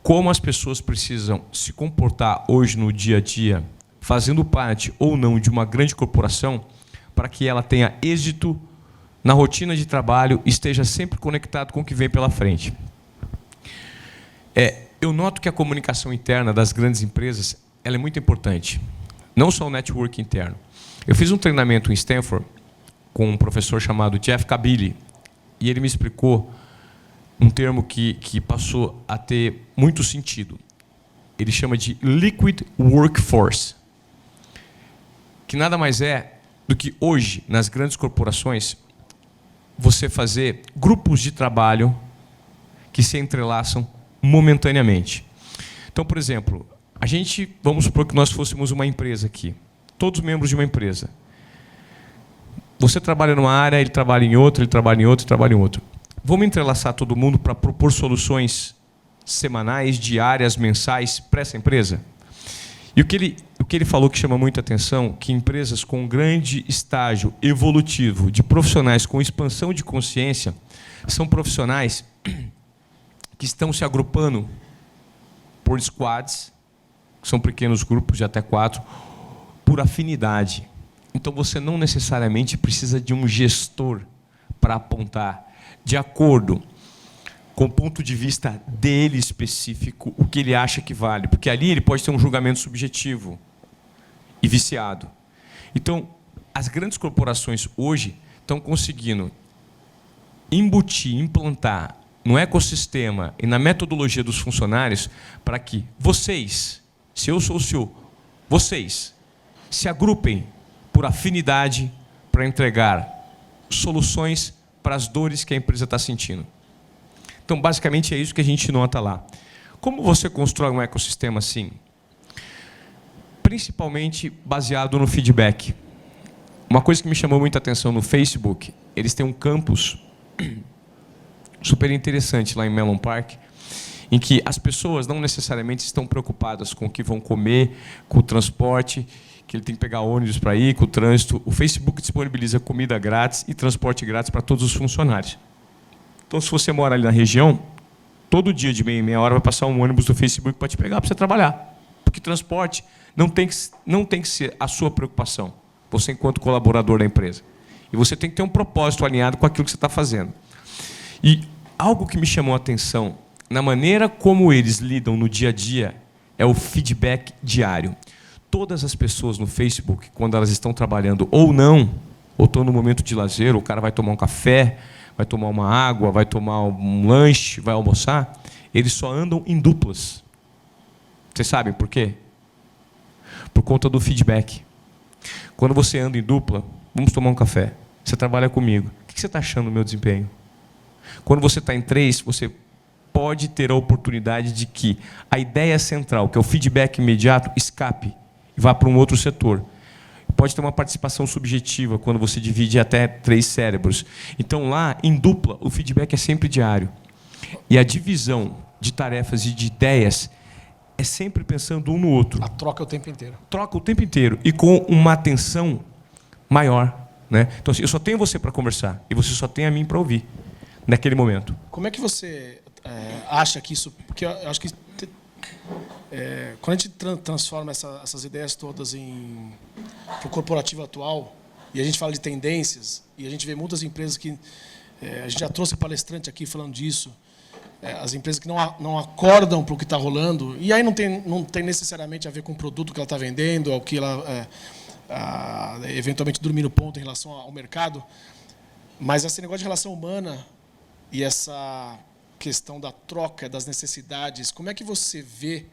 Como as pessoas precisam se comportar hoje no dia a dia, fazendo parte ou não de uma grande corporação, para que ela tenha êxito na rotina de trabalho e esteja sempre conectado com o que vem pela frente. Eu noto que a comunicação interna das grandes empresas ela é muito importante, não só o network interno. Eu fiz um treinamento em Stanford com um professor chamado Jeff Kabili, e ele me explicou um termo que passou a ter muito sentido. Ele chama de Liquid Workforce, que nada mais é do que hoje, nas grandes corporações, você fazer grupos de trabalho que se entrelaçam momentaneamente. Então, por exemplo, vamos supor que nós fôssemos uma empresa aqui, todos membros de uma empresa. Você trabalha numa área, ele trabalha em outra, ele trabalha em outra, ele trabalha em outra. Vamos entrelaçar todo mundo para propor soluções semanais, diárias, mensais para essa empresa? E o que ele falou que chama muita atenção, que empresas com um grande estágio evolutivo de profissionais com expansão de consciência são profissionais que estão se agrupando por squads, que são pequenos grupos de até 4, por afinidade. Então, você não necessariamente precisa de um gestor para apontar, de acordo com o ponto de vista dele específico, o que ele acha que vale. Porque ali ele pode ter um julgamento subjetivo e viciado. Então, as grandes corporações hoje estão conseguindo embutir, implantar no ecossistema e na metodologia dos funcionários para que vocês, se eu sou o CEO, vocês se agrupem por afinidade para entregar soluções para as dores que a empresa está sentindo. Então, basicamente, é isso que a gente nota lá. Como você constrói um ecossistema assim? Principalmente baseado no feedback. Uma coisa que me chamou muita atenção no Facebook, eles têm um campus super interessante lá em Melon Park, em que as pessoas não necessariamente estão preocupadas com o que vão comer, com o transporte, que ele tem que pegar ônibus para ir, com o trânsito. O Facebook disponibiliza comida grátis e transporte grátis para todos os funcionários. Então, se você mora ali na região, todo dia de meia em meia hora vai passar um ônibus do Facebook para te pegar, para você trabalhar. Porque transporte não tem que ser a sua preocupação, você enquanto colaborador da empresa. E você tem que ter um propósito alinhado com aquilo que você está fazendo. E algo que me chamou a atenção, na maneira como eles lidam no dia a dia, é o feedback diário. Todas as pessoas no Facebook, quando elas estão trabalhando ou não, ou estão no momento de lazer, o cara vai tomar um café, vai tomar uma água, vai tomar um lanche, vai almoçar, eles só andam em duplas. Vocês sabem por quê? Por conta do feedback. Quando você anda em dupla, vamos tomar um café, você trabalha comigo, o que você está achando do meu desempenho? Quando você está em 3, você pode ter a oportunidade de que a ideia central, que é o feedback imediato, escape e vá para um outro setor. Pode ter uma participação subjetiva quando você divide até 3 cérebros. Então, lá, em dupla, o feedback é sempre diário. E a divisão de tarefas e de ideias é sempre pensando um no outro. A troca é o tempo inteiro. Troca o tempo inteiro e com uma atenção maior. Né? Então, assim, eu só tenho você para conversar e você só tem a mim para ouvir naquele momento. Como é que você acha que isso... Porque eu acho que quando a gente transforma essas ideias todas para o corporativo atual, e a gente fala de tendências, e a gente vê muitas empresas que... a gente já trouxe palestrante aqui falando disso, as empresas que não acordam para o que está rolando, e aí não tem necessariamente a ver com o produto que ela está vendendo, ao que ela eventualmente dormir no ponto em relação ao mercado, mas esse negócio de relação humana e essa questão da troca, das necessidades, como é que você vê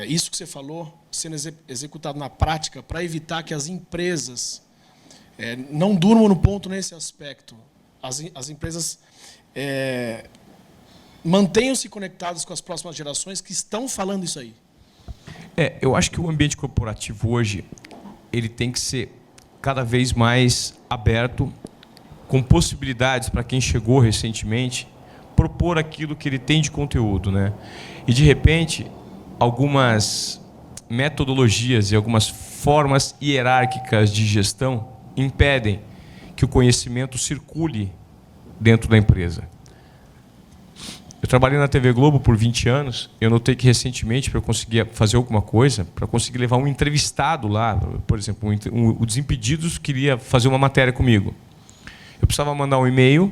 isso que você falou sendo executado na prática para evitar que as empresas não durmam no ponto nesse aspecto? As empresas mantenham-se conectadas com as próximas gerações que estão falando isso aí. Eu acho que o ambiente corporativo hoje ele tem que ser cada vez mais aberto, com possibilidades para quem chegou recentemente propor aquilo que ele tem de conteúdo, né? E de repente algumas metodologias e algumas formas hierárquicas de gestão impedem que o conhecimento circule dentro da empresa. Eu trabalhei na TV Globo por 20 anos, eu notei que recentemente, para eu conseguir fazer alguma coisa, para conseguir levar um entrevistado lá, por exemplo, o Desimpedidos queria fazer uma matéria comigo. Eu precisava mandar um e-mail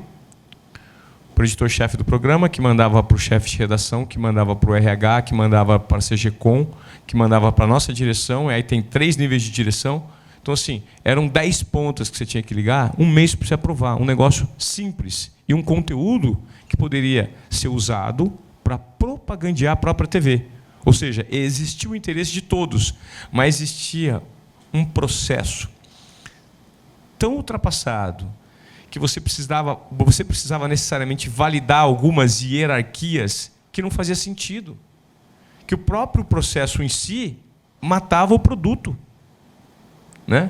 para o editor-chefe do programa, que mandava para o chefe de redação, que mandava para o RH, que mandava para a CGCom, que mandava para a nossa direção, e aí tem 3 níveis de direção. Então, assim, eram 10 pontas que você tinha que ligar, um mês para você aprovar. Um negócio simples e um conteúdo que poderia ser usado para propagandear a própria TV. Ou seja, existia o interesse de todos, mas existia um processo tão ultrapassado que você precisava necessariamente validar algumas hierarquias que não fazia sentido. Que o próprio processo em si matava o produto. Né?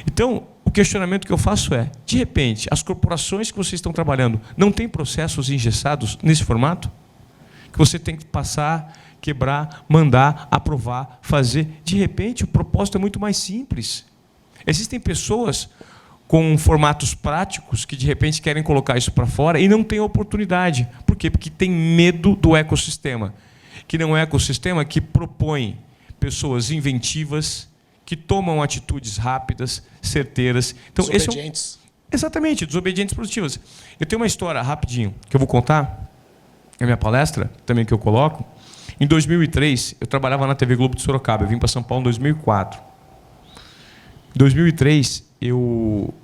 Então, o questionamento que eu faço é, de repente, as corporações que vocês estão trabalhando não têm processos engessados nesse formato? Que você tem que passar, quebrar, mandar, aprovar, fazer. De repente, o propósito é muito mais simples. Existem pessoas com formatos práticos que, de repente, querem colocar isso para fora e não tem oportunidade. Por quê? Porque tem medo do ecossistema, que não é um ecossistema que propõe pessoas inventivas, que tomam atitudes rápidas, certeiras. Então, desobedientes. Exatamente, desobedientes produtivas. Eu tenho uma história, rapidinho, que eu vou contar na minha palestra, também que eu coloco. Em 2003, eu trabalhava na TV Globo de Sorocaba. Eu vim para São Paulo em 2004. Em 2003, eu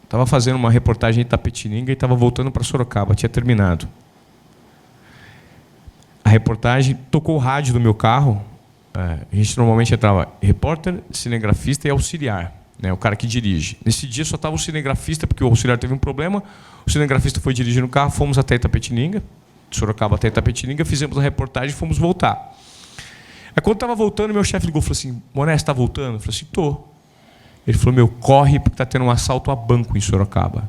estava fazendo uma reportagem em Itapetininga e estava voltando para Sorocaba. Tinha terminado. A reportagem tocou o rádio do meu carro. A gente normalmente entrava repórter, cinegrafista e auxiliar, né, o cara que dirige. Nesse dia só estava o cinegrafista, porque o auxiliar teve um problema. O cinegrafista foi dirigindo o carro, fomos até Itapetininga, de Sorocaba até Itapetininga, fizemos a reportagem e fomos voltar. Aí, quando estava voltando, meu chefe ligou e falou assim: Moné, você está voltando? Eu falei assim: tô. Ele falou: meu, corre, porque está tendo um assalto a banco em Sorocaba.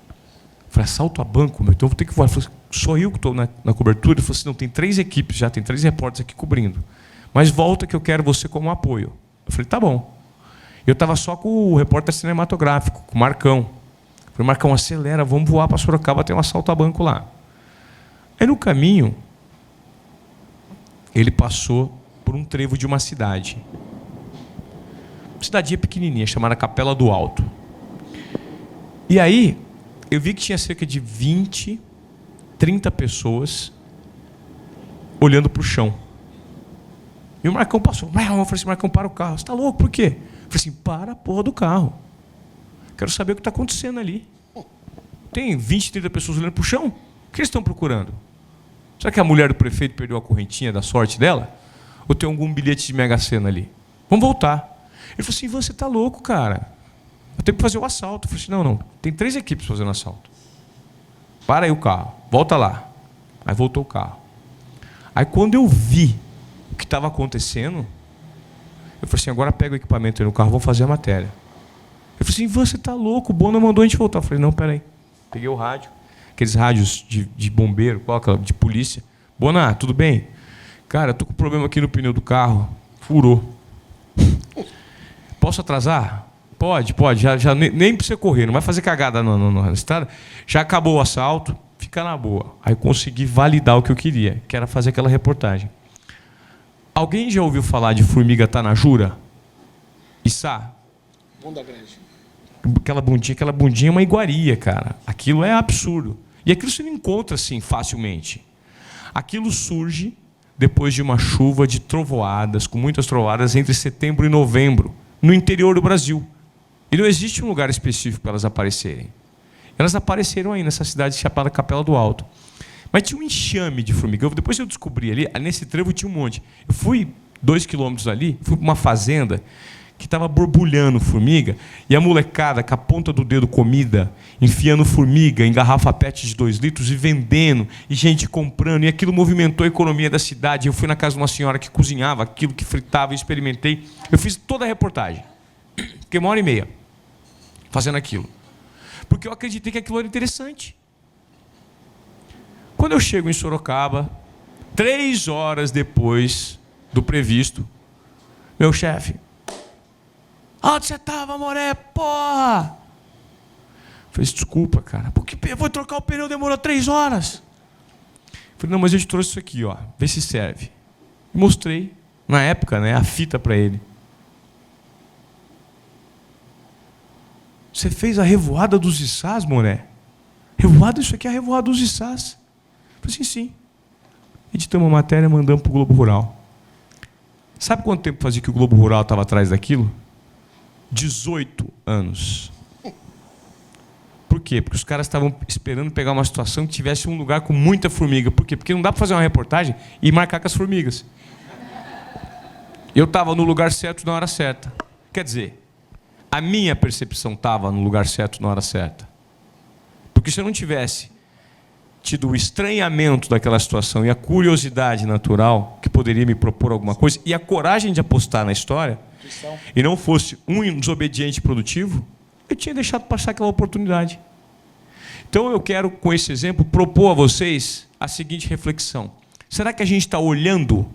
Eu falei: assalto a banco? Meu, então eu vou ter que voar. Ele falou: sou eu que estou na cobertura? Ele falou assim: não, tem 3 equipes já, tem 3 repórteres aqui cobrindo. Mas volta que eu quero você como apoio. Eu falei: tá bom. Eu estava só com o repórter cinematográfico, com o Marcão. Eu falei: Marcão, acelera, vamos voar para Sorocaba, tem um assalto a banco lá. Aí, no caminho, ele passou por um trevo de uma cidade. Uma cidadinha pequenininha, chamada Capela do Alto. E aí, eu vi que tinha cerca de 20, 30 pessoas olhando para o chão. E o Marcão passou. Eu falei assim: Marcão, para o carro. Você está louco? Por quê? Eu falei assim: para a porra do carro. Quero saber o que está acontecendo ali. Tem 20, 30 pessoas olhando para o chão? O que eles estão procurando? Será que a mulher do prefeito perdeu a correntinha da sorte dela? Ou tem algum bilhete de Mega Sena ali? Vamos voltar. Ele falou assim: você está louco, cara. Eu tenho que fazer o assalto. Eu falei assim: não. Tem 3 equipes fazendo assalto. Para aí o carro. Volta lá. Aí voltou o carro. Aí, quando eu vi o que estava acontecendo, eu falei assim: agora pega o equipamento aí no carro, vamos fazer a matéria. Eu falei assim: você está louco, o Bona mandou a gente voltar. Eu falei: não, peraí. Peguei o rádio, aqueles rádios de bombeiro, de polícia. Bona, tudo bem? Cara, estou com um problema aqui no pneu do carro, furou. Posso atrasar? Pode. Já nem precisa correr, não vai fazer cagada na estrada. Já acabou o assalto, fica na boa. Aí consegui validar o que eu queria, que era fazer aquela reportagem. Alguém já ouviu falar de formiga tanajura? Içá? Bunda grande. Aquela bundinha é uma iguaria, cara. Aquilo é absurdo. E aquilo você não encontra assim facilmente. Aquilo surge depois de uma chuva de trovoadas, com muitas trovoadas, entre setembro e novembro, no interior do Brasil. E não existe um lugar específico para elas aparecerem. Elas apareceram aí nessa cidade chamada Capela do Alto. Mas tinha um enxame de formiga. Depois eu descobri ali, nesse trevo tinha um monte. Eu fui 2 quilômetros ali, fui para uma fazenda que estava borbulhando formiga, e a molecada com a ponta do dedo comida, enfiando formiga em garrafa PET de 2 litros e vendendo, e gente comprando, e aquilo movimentou a economia da cidade. Eu fui na casa de uma senhora que cozinhava aquilo, que fritava, e experimentei. Eu fiz toda a reportagem. Fiquei 1h30 fazendo aquilo. Porque eu acreditei que aquilo era interessante. Quando eu chego em Sorocaba, 3 horas depois do previsto, meu chefe: onde você estava, Moré? Porra! Falei: desculpa, cara. Porque eu vou trocar o pneu, demorou 3 horas. Falei: não, mas eu te trouxe isso aqui, ó. Vê se serve. E mostrei, na época, né, a fita para ele. Você fez a revoada dos içás, Moré? Revoada? Isso aqui é a revoada dos içás. Falei assim: sim. Editamos uma matéria, mandamos para o Globo Rural. Sabe quanto tempo fazia que o Globo Rural estava atrás daquilo? 18 anos. Por quê? Porque os caras estavam esperando pegar uma situação que tivesse um lugar com muita formiga. Por quê? Porque não dá para fazer uma reportagem e marcar com as formigas. Eu estava no lugar certo na hora certa. Quer dizer, a minha percepção estava no lugar certo na hora certa. Porque se eu não tivesse tido o estranhamento daquela situação e a curiosidade natural que poderia me propor alguma coisa e a coragem de apostar na história, e não fosse um desobediente produtivo, eu tinha deixado passar aquela oportunidade. Então eu quero, com esse exemplo, propor a vocês a seguinte reflexão: será que a gente está olhando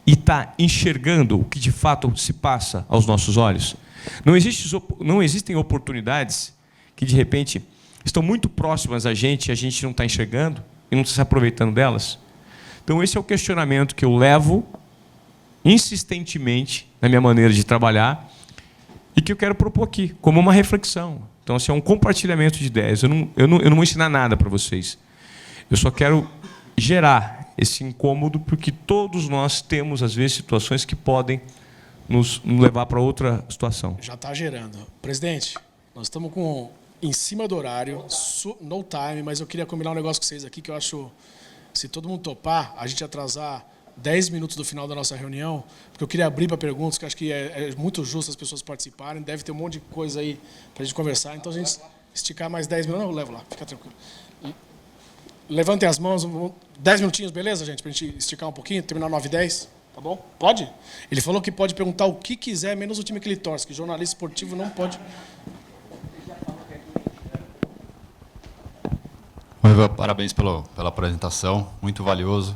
e está enxergando o que de fato se passa aos nossos olhos? Não existem oportunidades que, de repente, estão muito próximas a gente não está enxergando e não está se aproveitando delas? Então, esse é o questionamento que eu levo insistentemente na minha maneira de trabalhar e que eu quero propor aqui, como uma reflexão. Então, assim, é um compartilhamento de ideias. Eu não vou ensinar nada para vocês. Eu só quero gerar esse incômodo, porque todos nós temos, às vezes, situações que podem nos levar para outra situação. Já está gerando. Presidente, nós estamos em cima do horário, no time, mas eu queria combinar um negócio com vocês aqui, que eu acho, se todo mundo topar, a gente atrasar 10 minutos do final da nossa reunião, porque eu queria abrir para perguntas, que eu acho que é muito justo as pessoas participarem, deve ter um monte de coisa aí para a gente conversar, então a gente esticar mais 10 minutos, não, eu levo lá, fica tranquilo. Levantem as mãos, 10 minutinhos, beleza, gente, para a gente esticar um pouquinho, terminar 9h10, tá bom? Pode? Ele falou que pode perguntar o que quiser, menos o time que ele torce, que jornalista esportivo não pode. Parabéns pela apresentação, muito valioso.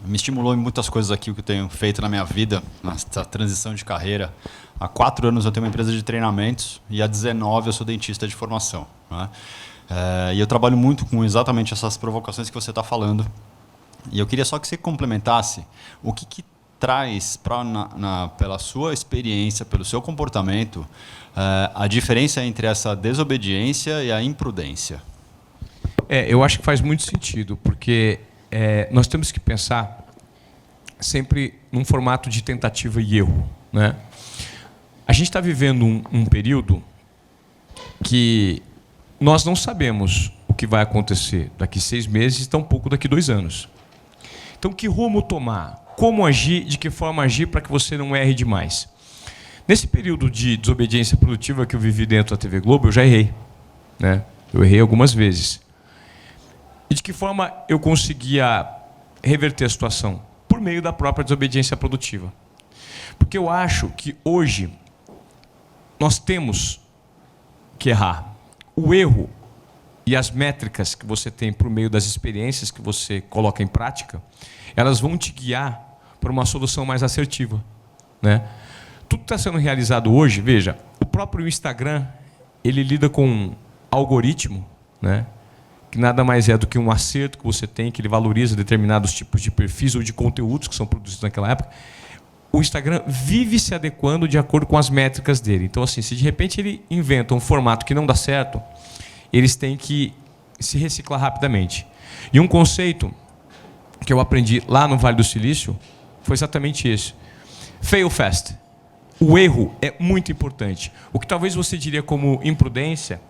Me estimulou em muitas coisas aqui o que eu tenho feito na minha vida, nessa transição de carreira. Há 4 anos eu tenho uma empresa de treinamentos e há 19 eu sou dentista de formação, né? E eu trabalho muito com exatamente essas provocações que você está falando. E eu queria só que você complementasse o que traz, pela sua experiência, pelo seu comportamento, a diferença entre essa desobediência e a imprudência. Eu acho que faz muito sentido, porque nós temos que pensar sempre num formato de tentativa e erro, né? A gente está vivendo um período que nós não sabemos o que vai acontecer daqui 6 meses e tampouco daqui 2 anos. Então, que rumo tomar? Como agir? De que forma agir para que você não erre demais? Nesse período de desobediência produtiva que eu vivi dentro da TV Globo, eu já errei, né? Eu errei algumas vezes. E de que forma eu conseguia reverter a situação? Por meio da própria desobediência produtiva. Porque eu acho que hoje nós temos que errar. O erro e as métricas que você tem por meio das experiências que você coloca em prática, elas vão te guiar para uma solução mais assertiva, né? Tudo que está sendo realizado hoje, veja, o próprio Instagram, ele lida com um algoritmo, né, que nada mais é do que um acerto que você tem, que ele valoriza determinados tipos de perfis ou de conteúdos que são produzidos naquela época. O Instagram vive se adequando de acordo com as métricas dele. Então, assim, se de repente ele inventa um formato que não dá certo, eles têm que se reciclar rapidamente. E um conceito que eu aprendi lá no Vale do Silício foi exatamente esse. Fail fast. O erro é muito importante. O que talvez você diria como imprudência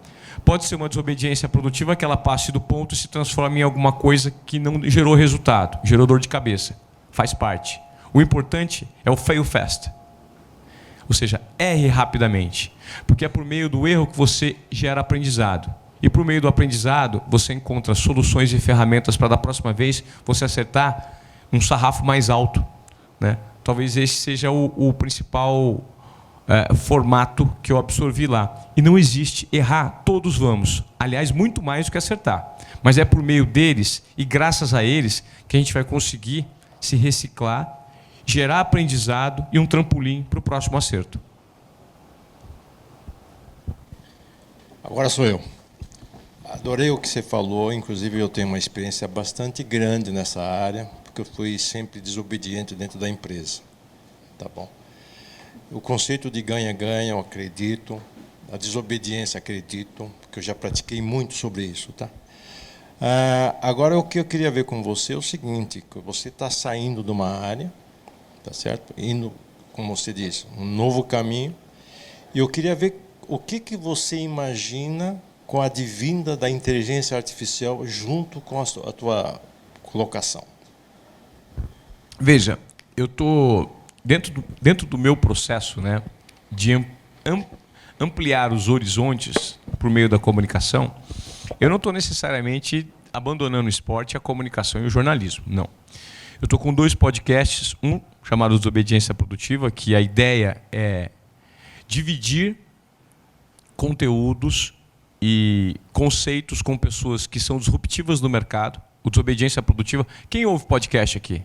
pode ser uma desobediência produtiva que ela passe do ponto e se transforme em alguma coisa que não gerou resultado, gerou dor de cabeça. Faz parte. O importante é o fail fast. Ou seja, erre rapidamente. Porque é por meio do erro que você gera aprendizado. E por meio do aprendizado, você encontra soluções e ferramentas para da próxima vez você acertar um sarrafo mais alto, né? Talvez esse seja o principal formato que eu absorvi lá. E não existe errar, todos vamos. Aliás, muito mais do que acertar. Mas é por meio deles e graças a eles que a gente vai conseguir se reciclar, gerar aprendizado e um trampolim para o próximo acerto. Agora sou eu. Adorei o que você falou, inclusive eu tenho uma experiência bastante grande nessa área, porque eu fui sempre desobediente dentro da empresa. Tá bom? O conceito de ganha-ganha, eu acredito. A desobediência, acredito, porque eu já pratiquei muito sobre isso. Tá? Agora, o que eu queria ver com você é o seguinte, que você está saindo de uma área, tá certo? Indo, como você disse, um novo caminho. E eu queria ver o que você imagina com a advinda da inteligência artificial junto com a tua colocação. Veja, eu estou dentro do meu processo, né, de ampliar os horizontes por meio da comunicação. Eu não estou necessariamente abandonando o esporte, a comunicação e o jornalismo, não. Eu estou com 2 podcasts, um chamado Desobediência Produtiva, que a ideia é dividir conteúdos e conceitos com pessoas que são disruptivas no mercado. O Desobediência Produtiva. Quem ouve podcast aqui?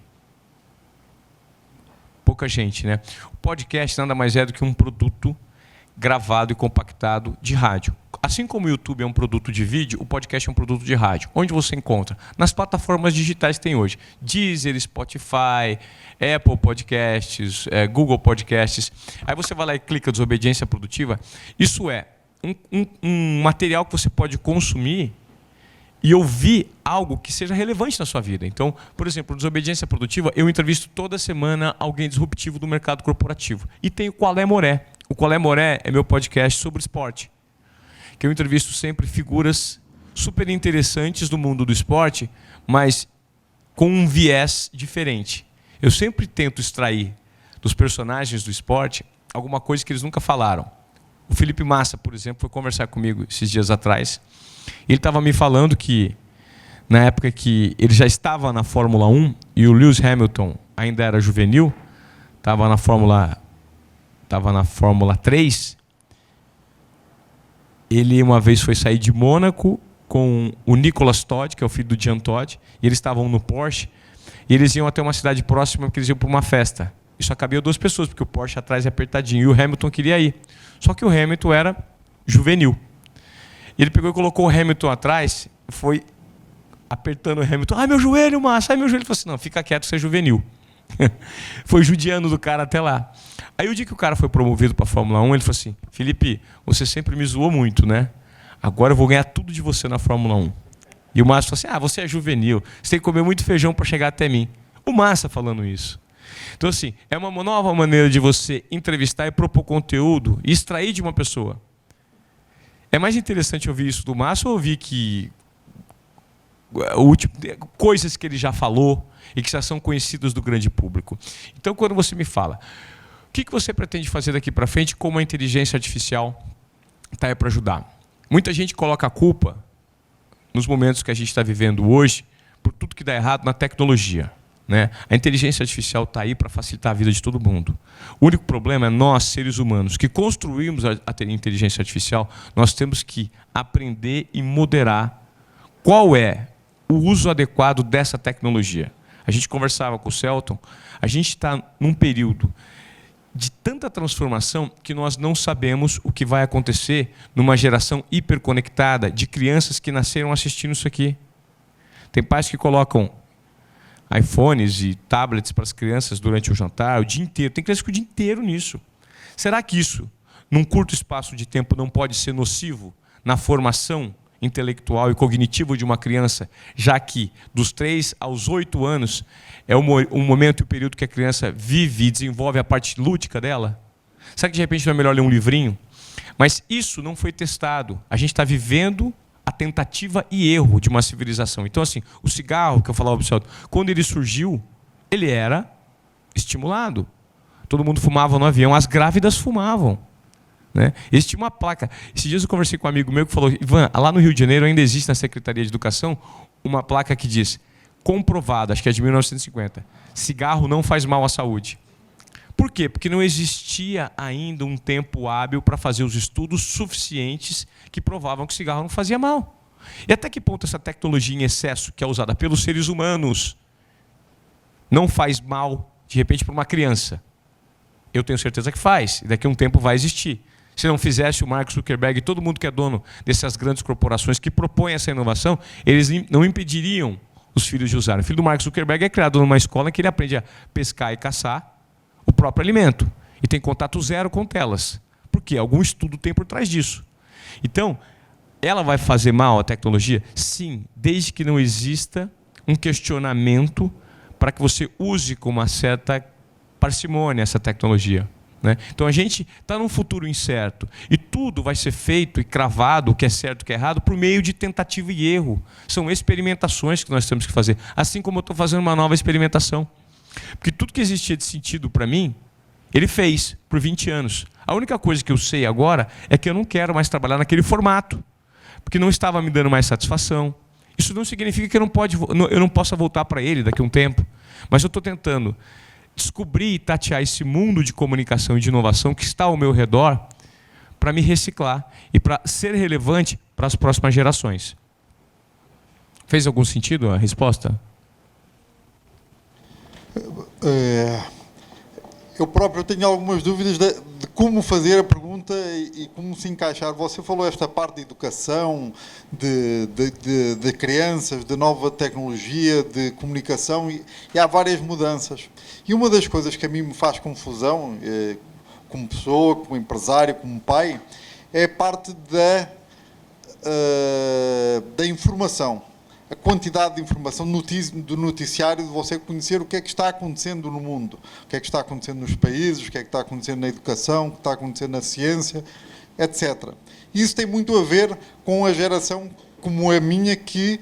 pouca gente, né? O podcast nada mais é do que um produto gravado e compactado de rádio. Assim como o YouTube é um produto de vídeo, o podcast é um produto de rádio. Onde você encontra? Nas plataformas digitais que tem hoje. Deezer, Spotify, Apple Podcasts, Google Podcasts. Aí você vai lá e clica Desobediência Produtiva. Isso é um material que você pode consumir e ouvir algo que seja relevante na sua vida. Então, por exemplo, Desobediência Produtiva, eu entrevisto toda semana alguém disruptivo do mercado corporativo. E tem o Qual é Moré. O Qual é Moré é meu podcast sobre esporte, que eu entrevisto sempre figuras super interessantes do mundo do esporte, mas com um viés diferente. Eu sempre tento extrair dos personagens do esporte alguma coisa que eles nunca falaram. O Felipe Massa, por exemplo, foi conversar comigo esses dias atrás. Ele estava me falando que, na época que ele já estava na Fórmula 1 e o Lewis Hamilton ainda era juvenil, estava na Fórmula 3, ele uma vez foi sair de Mônaco com o Nicolas Todd, que é o filho do Jean Todt, e eles estavam no Porsche, e eles iam até uma cidade próxima porque eles iam para uma festa. E só cabia 2 pessoas, porque o Porsche atrás é apertadinho, e o Hamilton queria ir. Só que o Hamilton era juvenil. E ele pegou e colocou o Hamilton atrás, foi apertando o Hamilton. Ai, meu joelho, Massa, ai, meu joelho. Ele falou assim, não, fica quieto, você é juvenil. Foi judiando do cara até lá. Aí o dia que o cara foi promovido para a Fórmula 1, ele falou assim, Felipe, você sempre me zoou muito, né? Agora eu vou ganhar tudo de você na Fórmula 1. E o Massa falou assim, você é juvenil, você tem que comer muito feijão para chegar até mim. O Massa falando isso. Então, assim, é uma nova maneira de você entrevistar e propor conteúdo e extrair de uma pessoa. É mais interessante ouvir isso do Massa ou ouvir que coisas que ele já falou e que já são conhecidas do grande público? Então, quando você me fala, o que você pretende fazer daqui para frente, como a inteligência artificial está aí para ajudar? Muita gente coloca a culpa, nos momentos que a gente está vivendo hoje, por tudo que dá errado na tecnologia. Né? A inteligência artificial está aí para facilitar a vida de todo mundo. O único problema é nós, seres humanos, que construímos a inteligência artificial, nós temos que aprender e moderar qual é o uso adequado dessa tecnologia. A gente conversava com o Celton, a gente está num período de tanta transformação que nós não sabemos o que vai acontecer numa geração hiperconectada de crianças que nasceram assistindo isso aqui. Tem pais que colocam iPhones e tablets para as crianças durante o jantar, o dia inteiro. Tem criança que o dia inteiro nisso. Será que isso, num curto espaço de tempo, não pode ser nocivo na formação intelectual e cognitiva de uma criança, já que dos 3 aos 8 anos é o momento e o período que a criança vive e desenvolve a parte lúdica dela? Será que de repente não é melhor ler um livrinho? Mas isso não foi testado. A gente está vivendo a tentativa e erro de uma civilização. Então, assim, o cigarro, que eu falava para o Celton, quando ele surgiu, ele era estimulado. Todo mundo fumava no avião, as grávidas fumavam. Né? Existe uma placa. Esses dias eu conversei com um amigo meu que falou, Ivan, lá no Rio de Janeiro ainda existe na Secretaria de Educação uma placa que diz, comprovada, acho que é de 1950, cigarro não faz mal à saúde. Por quê? Porque não existia ainda um tempo hábil para fazer os estudos suficientes que provavam que o cigarro não fazia mal. E até que ponto essa tecnologia em excesso, que é usada pelos seres humanos, não faz mal, de repente, para uma criança? Eu tenho certeza que faz, e daqui a um tempo vai existir. Se não fizesse o Mark Zuckerberg e todo mundo que é dono dessas grandes corporações que propõem essa inovação, eles não impediriam os filhos de usarem. O filho do Mark Zuckerberg é criado numa escola em que ele aprende a pescar e caçar o próprio alimento. E tem contato zero com telas. Por quê? Algum estudo tem por trás disso. Então, ela vai fazer mal à tecnologia? Sim, desde que não exista um questionamento para que você use com uma certa parcimônia essa tecnologia. Né? Então, a gente está num futuro incerto. E tudo vai ser feito e cravado, o que é certo e o que é errado, por meio de tentativa e erro. São experimentações que nós temos que fazer. Assim como eu estou fazendo uma nova experimentação. Porque tudo que existia de sentido para mim, ele fez por 20 anos. A única coisa que eu sei agora é que eu não quero mais trabalhar naquele formato, porque não estava me dando mais satisfação. Isso não significa que eu não possa voltar para ele daqui a um tempo, mas eu estou tentando descobrir e tatear esse mundo de comunicação e de inovação que está ao meu redor para me reciclar e para ser relevante para as próximas gerações. Fez algum sentido a resposta? Eu próprio tenho algumas dúvidas de como fazer a pergunta e como se encaixar. Você falou esta parte de educação, de crianças, de nova tecnologia, de comunicação, e há várias mudanças. E uma das coisas que a mim me faz confusão, como pessoa, como empresário, como pai, é a parte da informação. A quantidade de informação do noticiário, de você conhecer o que é que está acontecendo no mundo, o que é que está acontecendo nos países, o que é que está acontecendo na educação, o que está acontecendo na ciência, etc. Isso tem muito a ver com a geração como a minha, que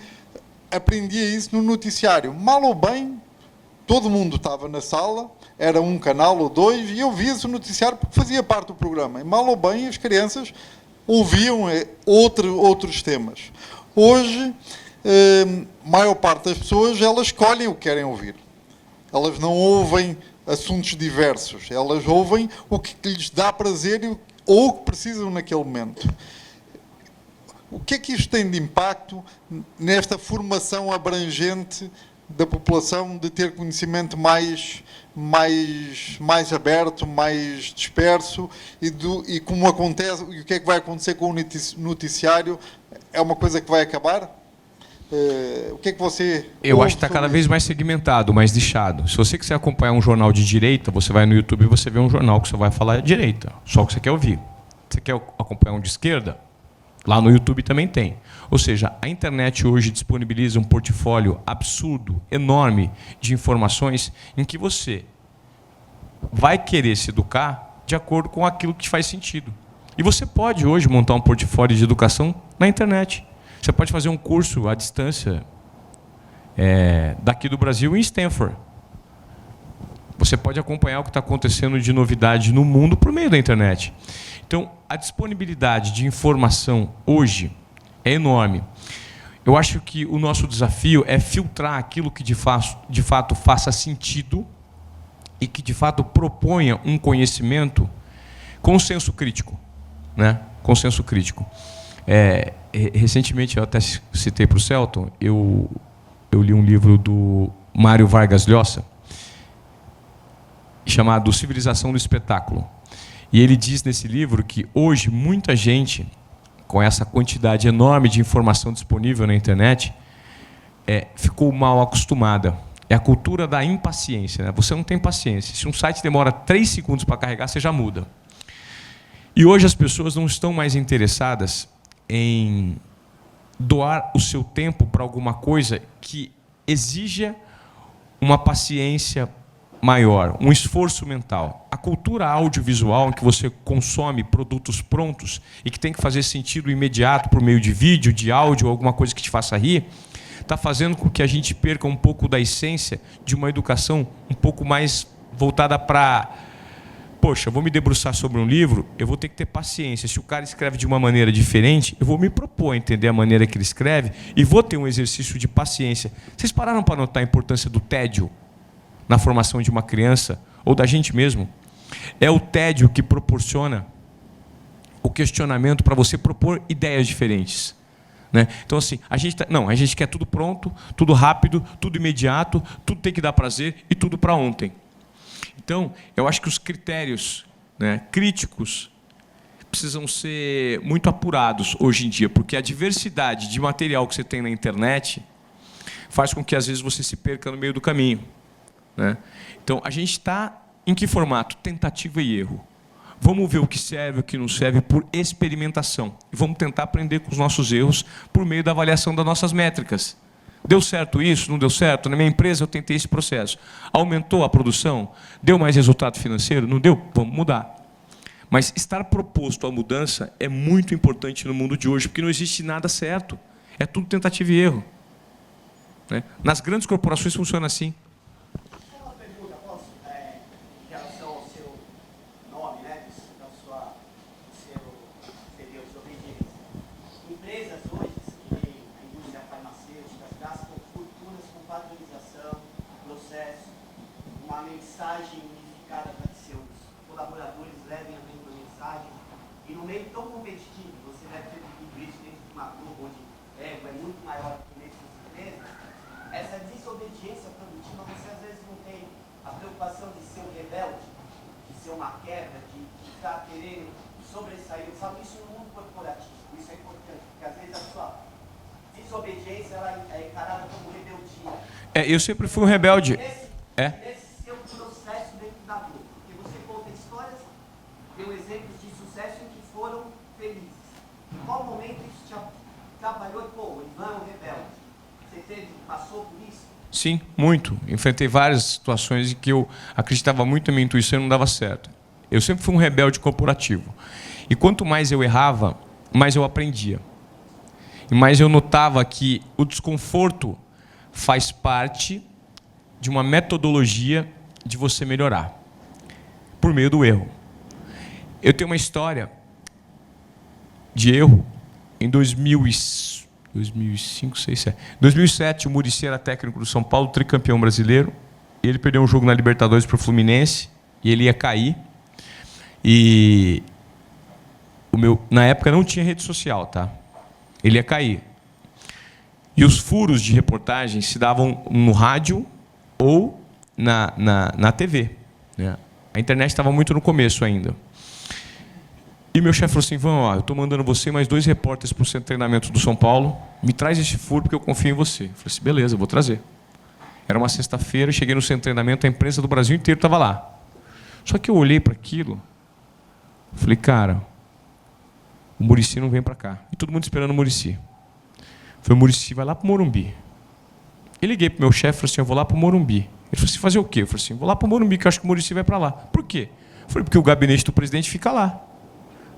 aprendia isso no noticiário. Mal ou bem, todo mundo estava na sala, era um canal ou dois, e eu via esse noticiário porque fazia parte do programa. E mal ou bem, as crianças ouviam outros temas. Hoje, a maior parte das pessoas, elas escolhem o que querem ouvir. Elas não ouvem assuntos diversos. Elas ouvem o que lhes dá prazer ou o que precisam naquele momento. O que é que isto tem de impacto nesta formação abrangente da população, de ter conhecimento mais aberto, mais disperso, e como acontece, e o que é que vai acontecer com o noticiário? É uma coisa que vai acabar? O que é que você... Eu acho que está cada vez mais segmentado, mais nichado. Se você quiser acompanhar um jornal de direita, você vai no YouTube e você vê um jornal que só vai falar direita, só o que você quer ouvir. Você quer acompanhar um de esquerda? Lá no YouTube também tem. Ou seja, a internet hoje disponibiliza um portfólio absurdo, enorme, de informações em que você vai querer se educar de acordo com aquilo que te faz sentido. E você pode hoje montar um portfólio de educação na internet. Você pode fazer um curso à distância daqui do Brasil em Stanford. Você pode acompanhar o que está acontecendo de novidade no mundo por meio da internet. Então, a disponibilidade de informação hoje é enorme. Eu acho que o nosso desafio é filtrar aquilo que de fato faça sentido e que de fato proponha um conhecimento com senso crítico, né? Com senso crítico. Recentemente, eu até citei para o Celton, eu li um livro do Mário Vargas Llosa, chamado Civilização do Espetáculo. E ele diz nesse livro que hoje muita gente, com essa quantidade enorme de informação disponível na internet, ficou mal acostumada. É a cultura da impaciência, né? Você não tem paciência. Se um site demora 3 segundos para carregar, você já muda. E hoje as pessoas não estão mais interessadas em doar o seu tempo para alguma coisa que exija uma paciência maior, um esforço mental. A cultura audiovisual, em que você consome produtos prontos e que tem que fazer sentido imediato por meio de vídeo, de áudio, alguma coisa que te faça rir, está fazendo com que a gente perca um pouco da essência de uma educação um pouco mais voltada para... Poxa, eu vou me debruçar sobre um livro, eu vou ter que ter paciência. Se o cara escreve de uma maneira diferente, eu vou me propor a entender a maneira que ele escreve e vou ter um exercício de paciência. Vocês pararam para notar a importância do tédio na formação de uma criança, ou da gente mesmo? É o tédio que proporciona o questionamento para você propor ideias diferentes, né? Então, assim, a gente quer tudo pronto, tudo rápido, tudo imediato, tudo tem que dar prazer e tudo para ontem. Então, eu acho que os critérios, né, críticos precisam ser muito apurados hoje em dia, porque a diversidade de material que você tem na internet faz com que, às vezes, você se perca no meio do caminho, né? Então, a gente está em que formato? Tentativa e erro. Vamos ver o que serve, o que não serve, por experimentação. E vamos tentar aprender com os nossos erros por meio da avaliação das nossas métricas. Deu certo isso? Não deu certo? Na minha empresa eu tentei esse processo. Aumentou a produção? Deu mais resultado financeiro? Não deu? Vamos mudar. Mas estar proposto à mudança é muito importante no mundo de hoje, porque não existe nada certo. É tudo tentativa e erro, né? Nas grandes corporações funciona assim. Uma pergunta, posso? Em relação ao seu nome, né? Do seu período de obediência. Empresas hoje, que a indústria farmacêutica gastam fortunas com padronização, processo, uma mensagem unificada para que seus colaboradores levem a mesma mensagem. E no meio tão competitivo, você deve ter vivido isso dentro de uma Globo, onde é muito maior que nessas empresas. Essa desobediência produtiva, você às vezes não tem a preocupação de ser um rebelde, ser uma quebra, de estar querendo sobressair. Eu falo isso no mundo corporativo, isso é importante, porque às vezes a sua desobediência ela é encarada como rebeldia. Eu sempre fui um rebelde. Nesse seu processo dentro da vida, porque você conta histórias, deu exemplos de sucesso em que foram felizes. Em qual momento isso te atrapalhou? Pô, o Ivan é um rebelde. Você passou por isso? Sim, muito. Enfrentei várias situações em que eu acreditava muito na minha intuição e não dava certo. Eu sempre fui um rebelde corporativo. E quanto mais eu errava, mais eu aprendia. E mais eu notava que o desconforto faz parte de uma metodologia de você melhorar, por meio do erro. Eu tenho uma história de erro. Em 2005, 2006, 2007, o Muricy era técnico do São Paulo, tricampeão brasileiro. Ele perdeu um jogo na Libertadores para o Fluminense e ele ia cair. E na época não tinha rede social, tá? Ele ia cair. E os furos de reportagem se davam no rádio ou na TV. Né? A internet estava muito no começo ainda. E meu chefe falou assim, Ivan, eu estou mandando você mais 2 repórteres para o centro de treinamento do São Paulo, me traz esse furo porque eu confio em você. Eu falei assim, beleza, eu vou trazer. Era uma sexta-feira, cheguei no centro de treinamento, a imprensa do Brasil inteiro estava lá. Só que eu olhei para aquilo, falei, cara, o Muricy não vem para cá. E todo mundo esperando o Muricy. Falei, o Muricy vai lá para o Morumbi. Eu liguei para o meu chefe e falei assim, eu vou lá para o Morumbi. Ele falou assim, fazer o quê? Eu falei assim, vou lá para o Morumbi, que eu acho que o Muricy vai para lá. Por quê? Eu falei, porque o gabinete do presidente fica lá.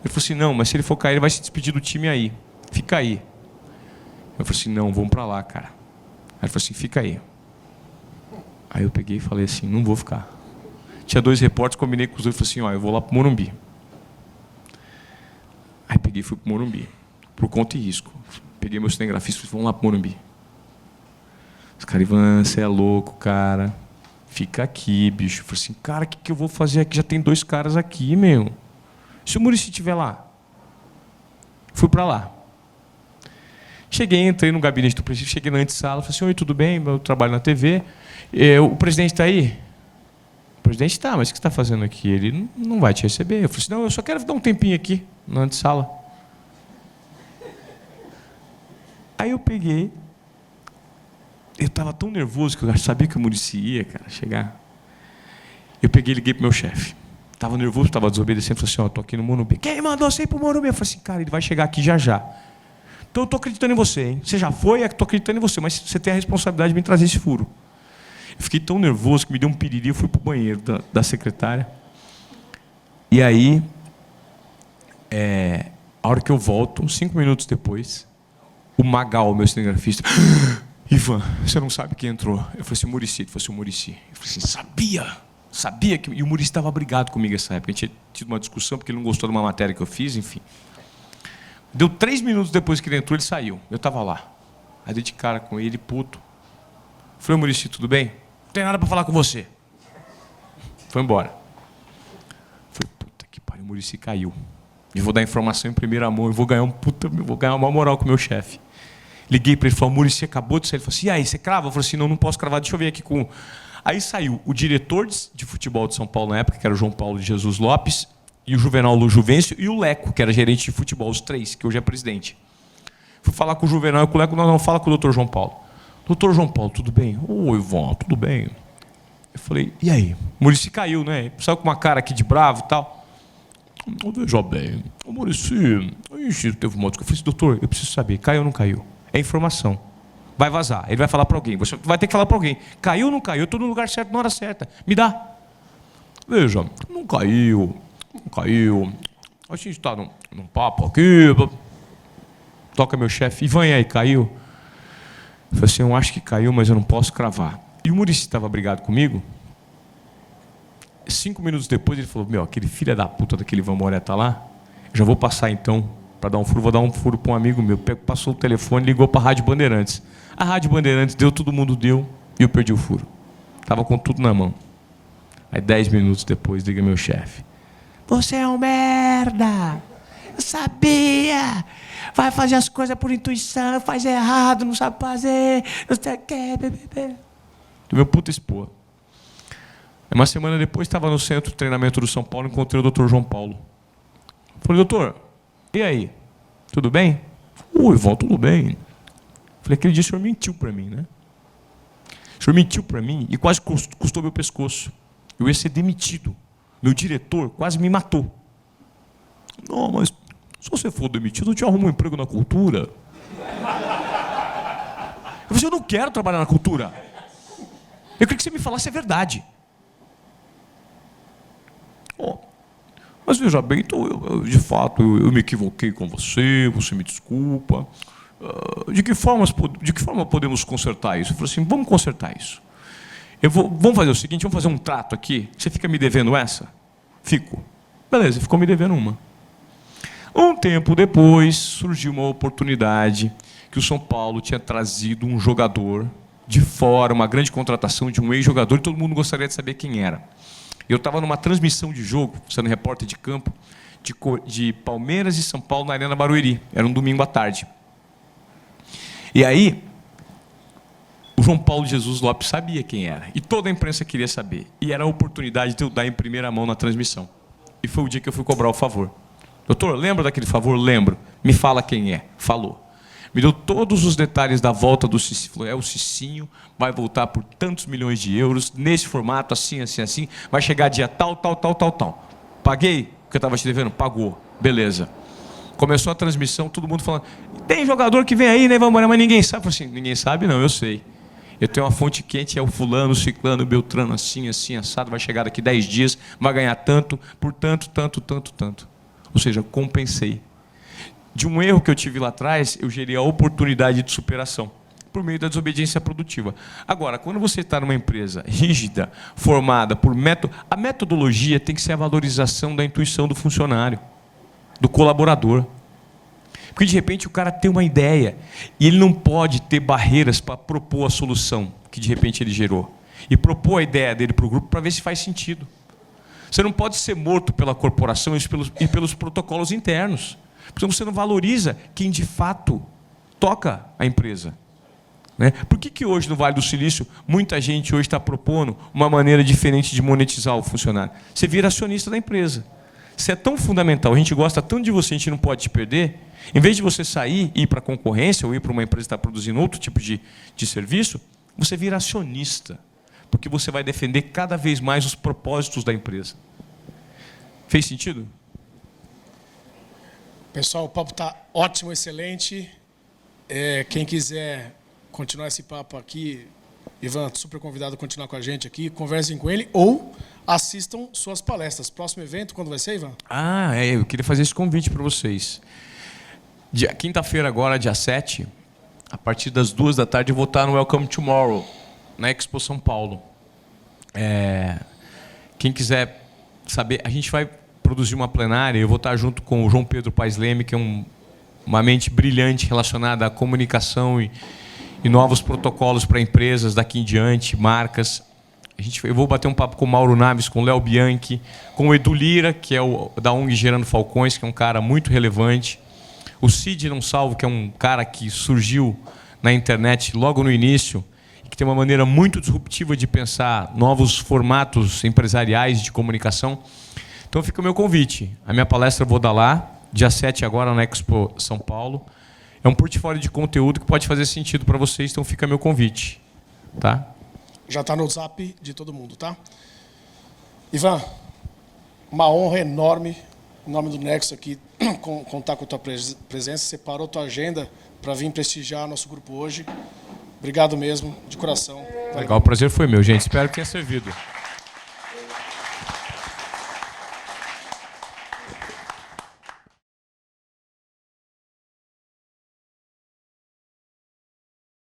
Ele falou assim, não, mas se ele for cair, ele vai se despedir do time aí. Fica aí. Eu falei assim, não, vamos para lá, cara. Aí ele falou assim, fica aí. Aí eu peguei e falei assim, não vou ficar. Tinha 2 repórteres, combinei com os dois e falei assim, eu vou lá para o Morumbi. Aí peguei e fui para o Morumbi. Por conta e risco. Peguei meu cinegrafista e falei, vamos lá para o Morumbi. Os caras, Ivan, você é louco, cara. Fica aqui, bicho. Eu falei assim, cara, o que eu vou fazer aqui? Já tem 2 caras aqui, meu. Se o Muricy estiver lá. Fui para lá. Cheguei, entrei no gabinete do presidente, cheguei na antessala, falei assim, oi, tudo bem? Eu trabalho na TV. O presidente está aí? O presidente está, mas o que você está fazendo aqui? Ele não vai te receber. Eu falei assim, não, eu só quero dar um tempinho aqui, na antessala. Aí eu peguei, eu estava tão nervoso que eu sabia que o Muricy ia, cara, chegar. Eu peguei e liguei para o meu chefe. Estava nervoso, estava desobedecendo, falei assim, estou aqui no Morumbi. Quem mandou você ir para o Morumbi? Eu falei assim, cara, ele vai chegar aqui já já. Então eu estou acreditando em você, hein? Você já foi, estou acreditando em você, mas você tem a responsabilidade de me trazer esse furo. Eu fiquei tão nervoso que me deu um piriri, eu fui para o banheiro da secretária. E aí, a hora que eu volto, 5 minutos depois, o Magal, meu cinegrafista, Ivan, você não sabe quem entrou? Eu falei assim, o Muricy. Ele falou assim, o Muricy. Eu falei assim, sabia que... E o Muricy estava brigado comigo nessa época. A gente tinha tido uma discussão porque ele não gostou de uma matéria que eu fiz, enfim. Deu 3 minutos depois que ele entrou, ele saiu. Eu estava lá. Aí dei de cara com ele, puto. Falei, Muricy, tudo bem? Não tem nada para falar com você. Foi embora. Falei, puta que pariu, o Muricy caiu. Eu vou dar informação em primeira mão, eu vou ganhar uma moral com o meu chefe. Liguei para ele e falei, o Muricy acabou de sair. Ele falou assim, e aí, você crava? Eu falei assim, não posso cravar, deixa eu ver aqui com... Aí saiu o diretor de futebol de São Paulo na época, que era o João Paulo de Jesus Lopes, e o Juvenal Lujuvencio, e o Leco, que era gerente de futebol, os 3, que hoje é presidente. Fui falar com o Juvenal e com o Leco, não, fala com o doutor João Paulo. Doutor João Paulo, tudo bem? Oi, Ivan, tudo bem? Eu falei, e aí? O Muricy caiu, né? Saiu com uma cara aqui de bravo e tal. Veja bem, o Muricy, teve uma outra. Eu falei assim, doutor, eu preciso saber, caiu ou não caiu? É informação. Vai vazar, ele vai falar para alguém, você vai ter que falar para alguém. Caiu ou não caiu? Eu estou no lugar certo, na hora certa. Me dá. Veja, não caiu. A gente está num papo aqui. Toca meu chefe, Ivan, e aí, caiu? Eu falei assim, eu acho que caiu, mas eu não posso cravar. E o Muricy estava brigado comigo. 5 minutos depois ele falou, aquele filho da puta daquele Ivan Moré tá lá, eu já vou passar então, para dar um furo, vou dar um furo para um amigo meu. Passou o telefone, ligou para a Rádio Bandeirantes. A Rádio Bandeirantes deu, todo mundo deu, e eu perdi o furo. Estava com tudo na mão. Aí 10 minutos depois, liga meu chefe. Você é um merda! Eu sabia! Vai fazer as coisas por intuição, faz errado, não sabe fazer, não sei o que, Tomei um puta expor. Uma semana depois, estava no centro de treinamento do São Paulo, encontrei o Dr. João Paulo. Falei, doutor, e aí? Tudo bem? Oi, Ivan, tudo bem. Falei, aquele dia o senhor mentiu para mim, né? O senhor mentiu para mim e quase custou meu pescoço. Eu ia ser demitido. Meu diretor quase me matou. Não, mas se você for demitido, eu te arrumo um emprego na cultura. Eu falei, eu não quero trabalhar na cultura. Eu queria que você me falasse a verdade. Oh, mas veja bem, então, de fato, eu me equivoquei com você, você me desculpa. De que forma podemos consertar isso? Eu falei assim, vamos consertar isso. Vamos fazer o seguinte, vamos fazer um trato aqui. Você fica me devendo essa? Fico. Beleza, ficou me devendo uma. Um tempo depois, surgiu uma oportunidade que o São Paulo tinha trazido um jogador de fora, uma grande contratação de um ex-jogador, e todo mundo gostaria de saber quem era. Eu estava numa transmissão de jogo, sendo repórter de campo, de Palmeiras e São Paulo na Arena Barueri. Era um domingo à tarde. E aí, o João Paulo Jesus Lopes sabia quem era. E toda a imprensa queria saber. E era a oportunidade de eu dar em primeira mão na transmissão. E foi o dia que eu fui cobrar o favor. Doutor, lembra daquele favor? Lembro. Me fala quem é. Falou. Me deu todos os detalhes da volta do Cicinho. Falou, é o Cicinho, vai voltar por tantos milhões de euros, nesse formato, assim, assim, assim. Vai chegar dia tal, tal, tal, tal, tal. Paguei o que eu estava te devendo? Pagou. Beleza. Começou a transmissão, todo mundo falando, tem jogador que vem aí, né, Ivan Moreno, mas ninguém sabe. Eu falei assim, ninguém sabe? Não, eu sei. Eu tenho uma fonte quente, é o fulano, o ciclano, o beltrano, assim, assim, assado, vai chegar daqui 10 dias, vai ganhar tanto, por tanto, tanto, tanto, tanto. Ou seja, compensei. De um erro que eu tive lá atrás, eu gerei a oportunidade de superação, por meio da desobediência produtiva. Agora, quando você está numa empresa rígida, formada por método, a metodologia tem que ser a valorização da intuição do funcionário, do colaborador. Porque, de repente, o cara tem uma ideia e ele não pode ter barreiras para propor a solução que, de repente, ele gerou. E propor a ideia dele para o grupo para ver se faz sentido. Você não pode ser morto pela corporação e pelos protocolos internos. Porque você não valoriza quem, de fato, toca a empresa. Né? Por que hoje, no Vale do Silício, muita gente hoje está propondo uma maneira diferente de monetizar o funcionário? Você vira acionista da empresa. Você é tão fundamental, a gente gosta tanto de você, a gente não pode te perder. Em vez de você sair e ir para a concorrência ou ir para uma empresa que está produzindo outro tipo de serviço, você vira acionista, porque você vai defender cada vez mais os propósitos da empresa. Fez sentido? Pessoal, o papo está ótimo, excelente. Quem quiser continuar esse papo aqui, Ivan, super convidado a continuar com a gente aqui, conversem com ele ou assistam suas palestras. Próximo evento, quando vai ser, Ivan? Eu queria fazer esse convite para vocês. Quinta-feira agora, dia 7, a partir das 2 da tarde, eu vou estar no Welcome Tomorrow, na Expo São Paulo. Quem quiser saber, a gente vai produzir uma plenária, eu vou estar junto com o João Pedro Paes Leme, que é uma mente brilhante relacionada à comunicação e novos protocolos para empresas daqui em diante, marcas. Eu vou bater um papo com o Mauro Naves, com o Léo Bianchi, com o Edu Lira, que é da ONG Gerando Falcões, que é um cara muito relevante. O Cid Não Salvo, que é um cara que surgiu na internet logo no início, e que tem uma maneira muito disruptiva de pensar novos formatos empresariais de comunicação. Então fica o meu convite. A minha palestra eu vou dar lá, dia 7 agora na Expo São Paulo. É um portfólio de conteúdo que pode fazer sentido para vocês, então fica meu convite. Tá? Já está no zap de todo mundo, tá? Ivan, uma honra enorme, em nome do Nexo aqui, contar com a tua presença. Separou tua agenda para vir prestigiar nosso grupo hoje. Obrigado mesmo, de coração. Legal, o prazer foi meu, gente. Espero que tenha servido.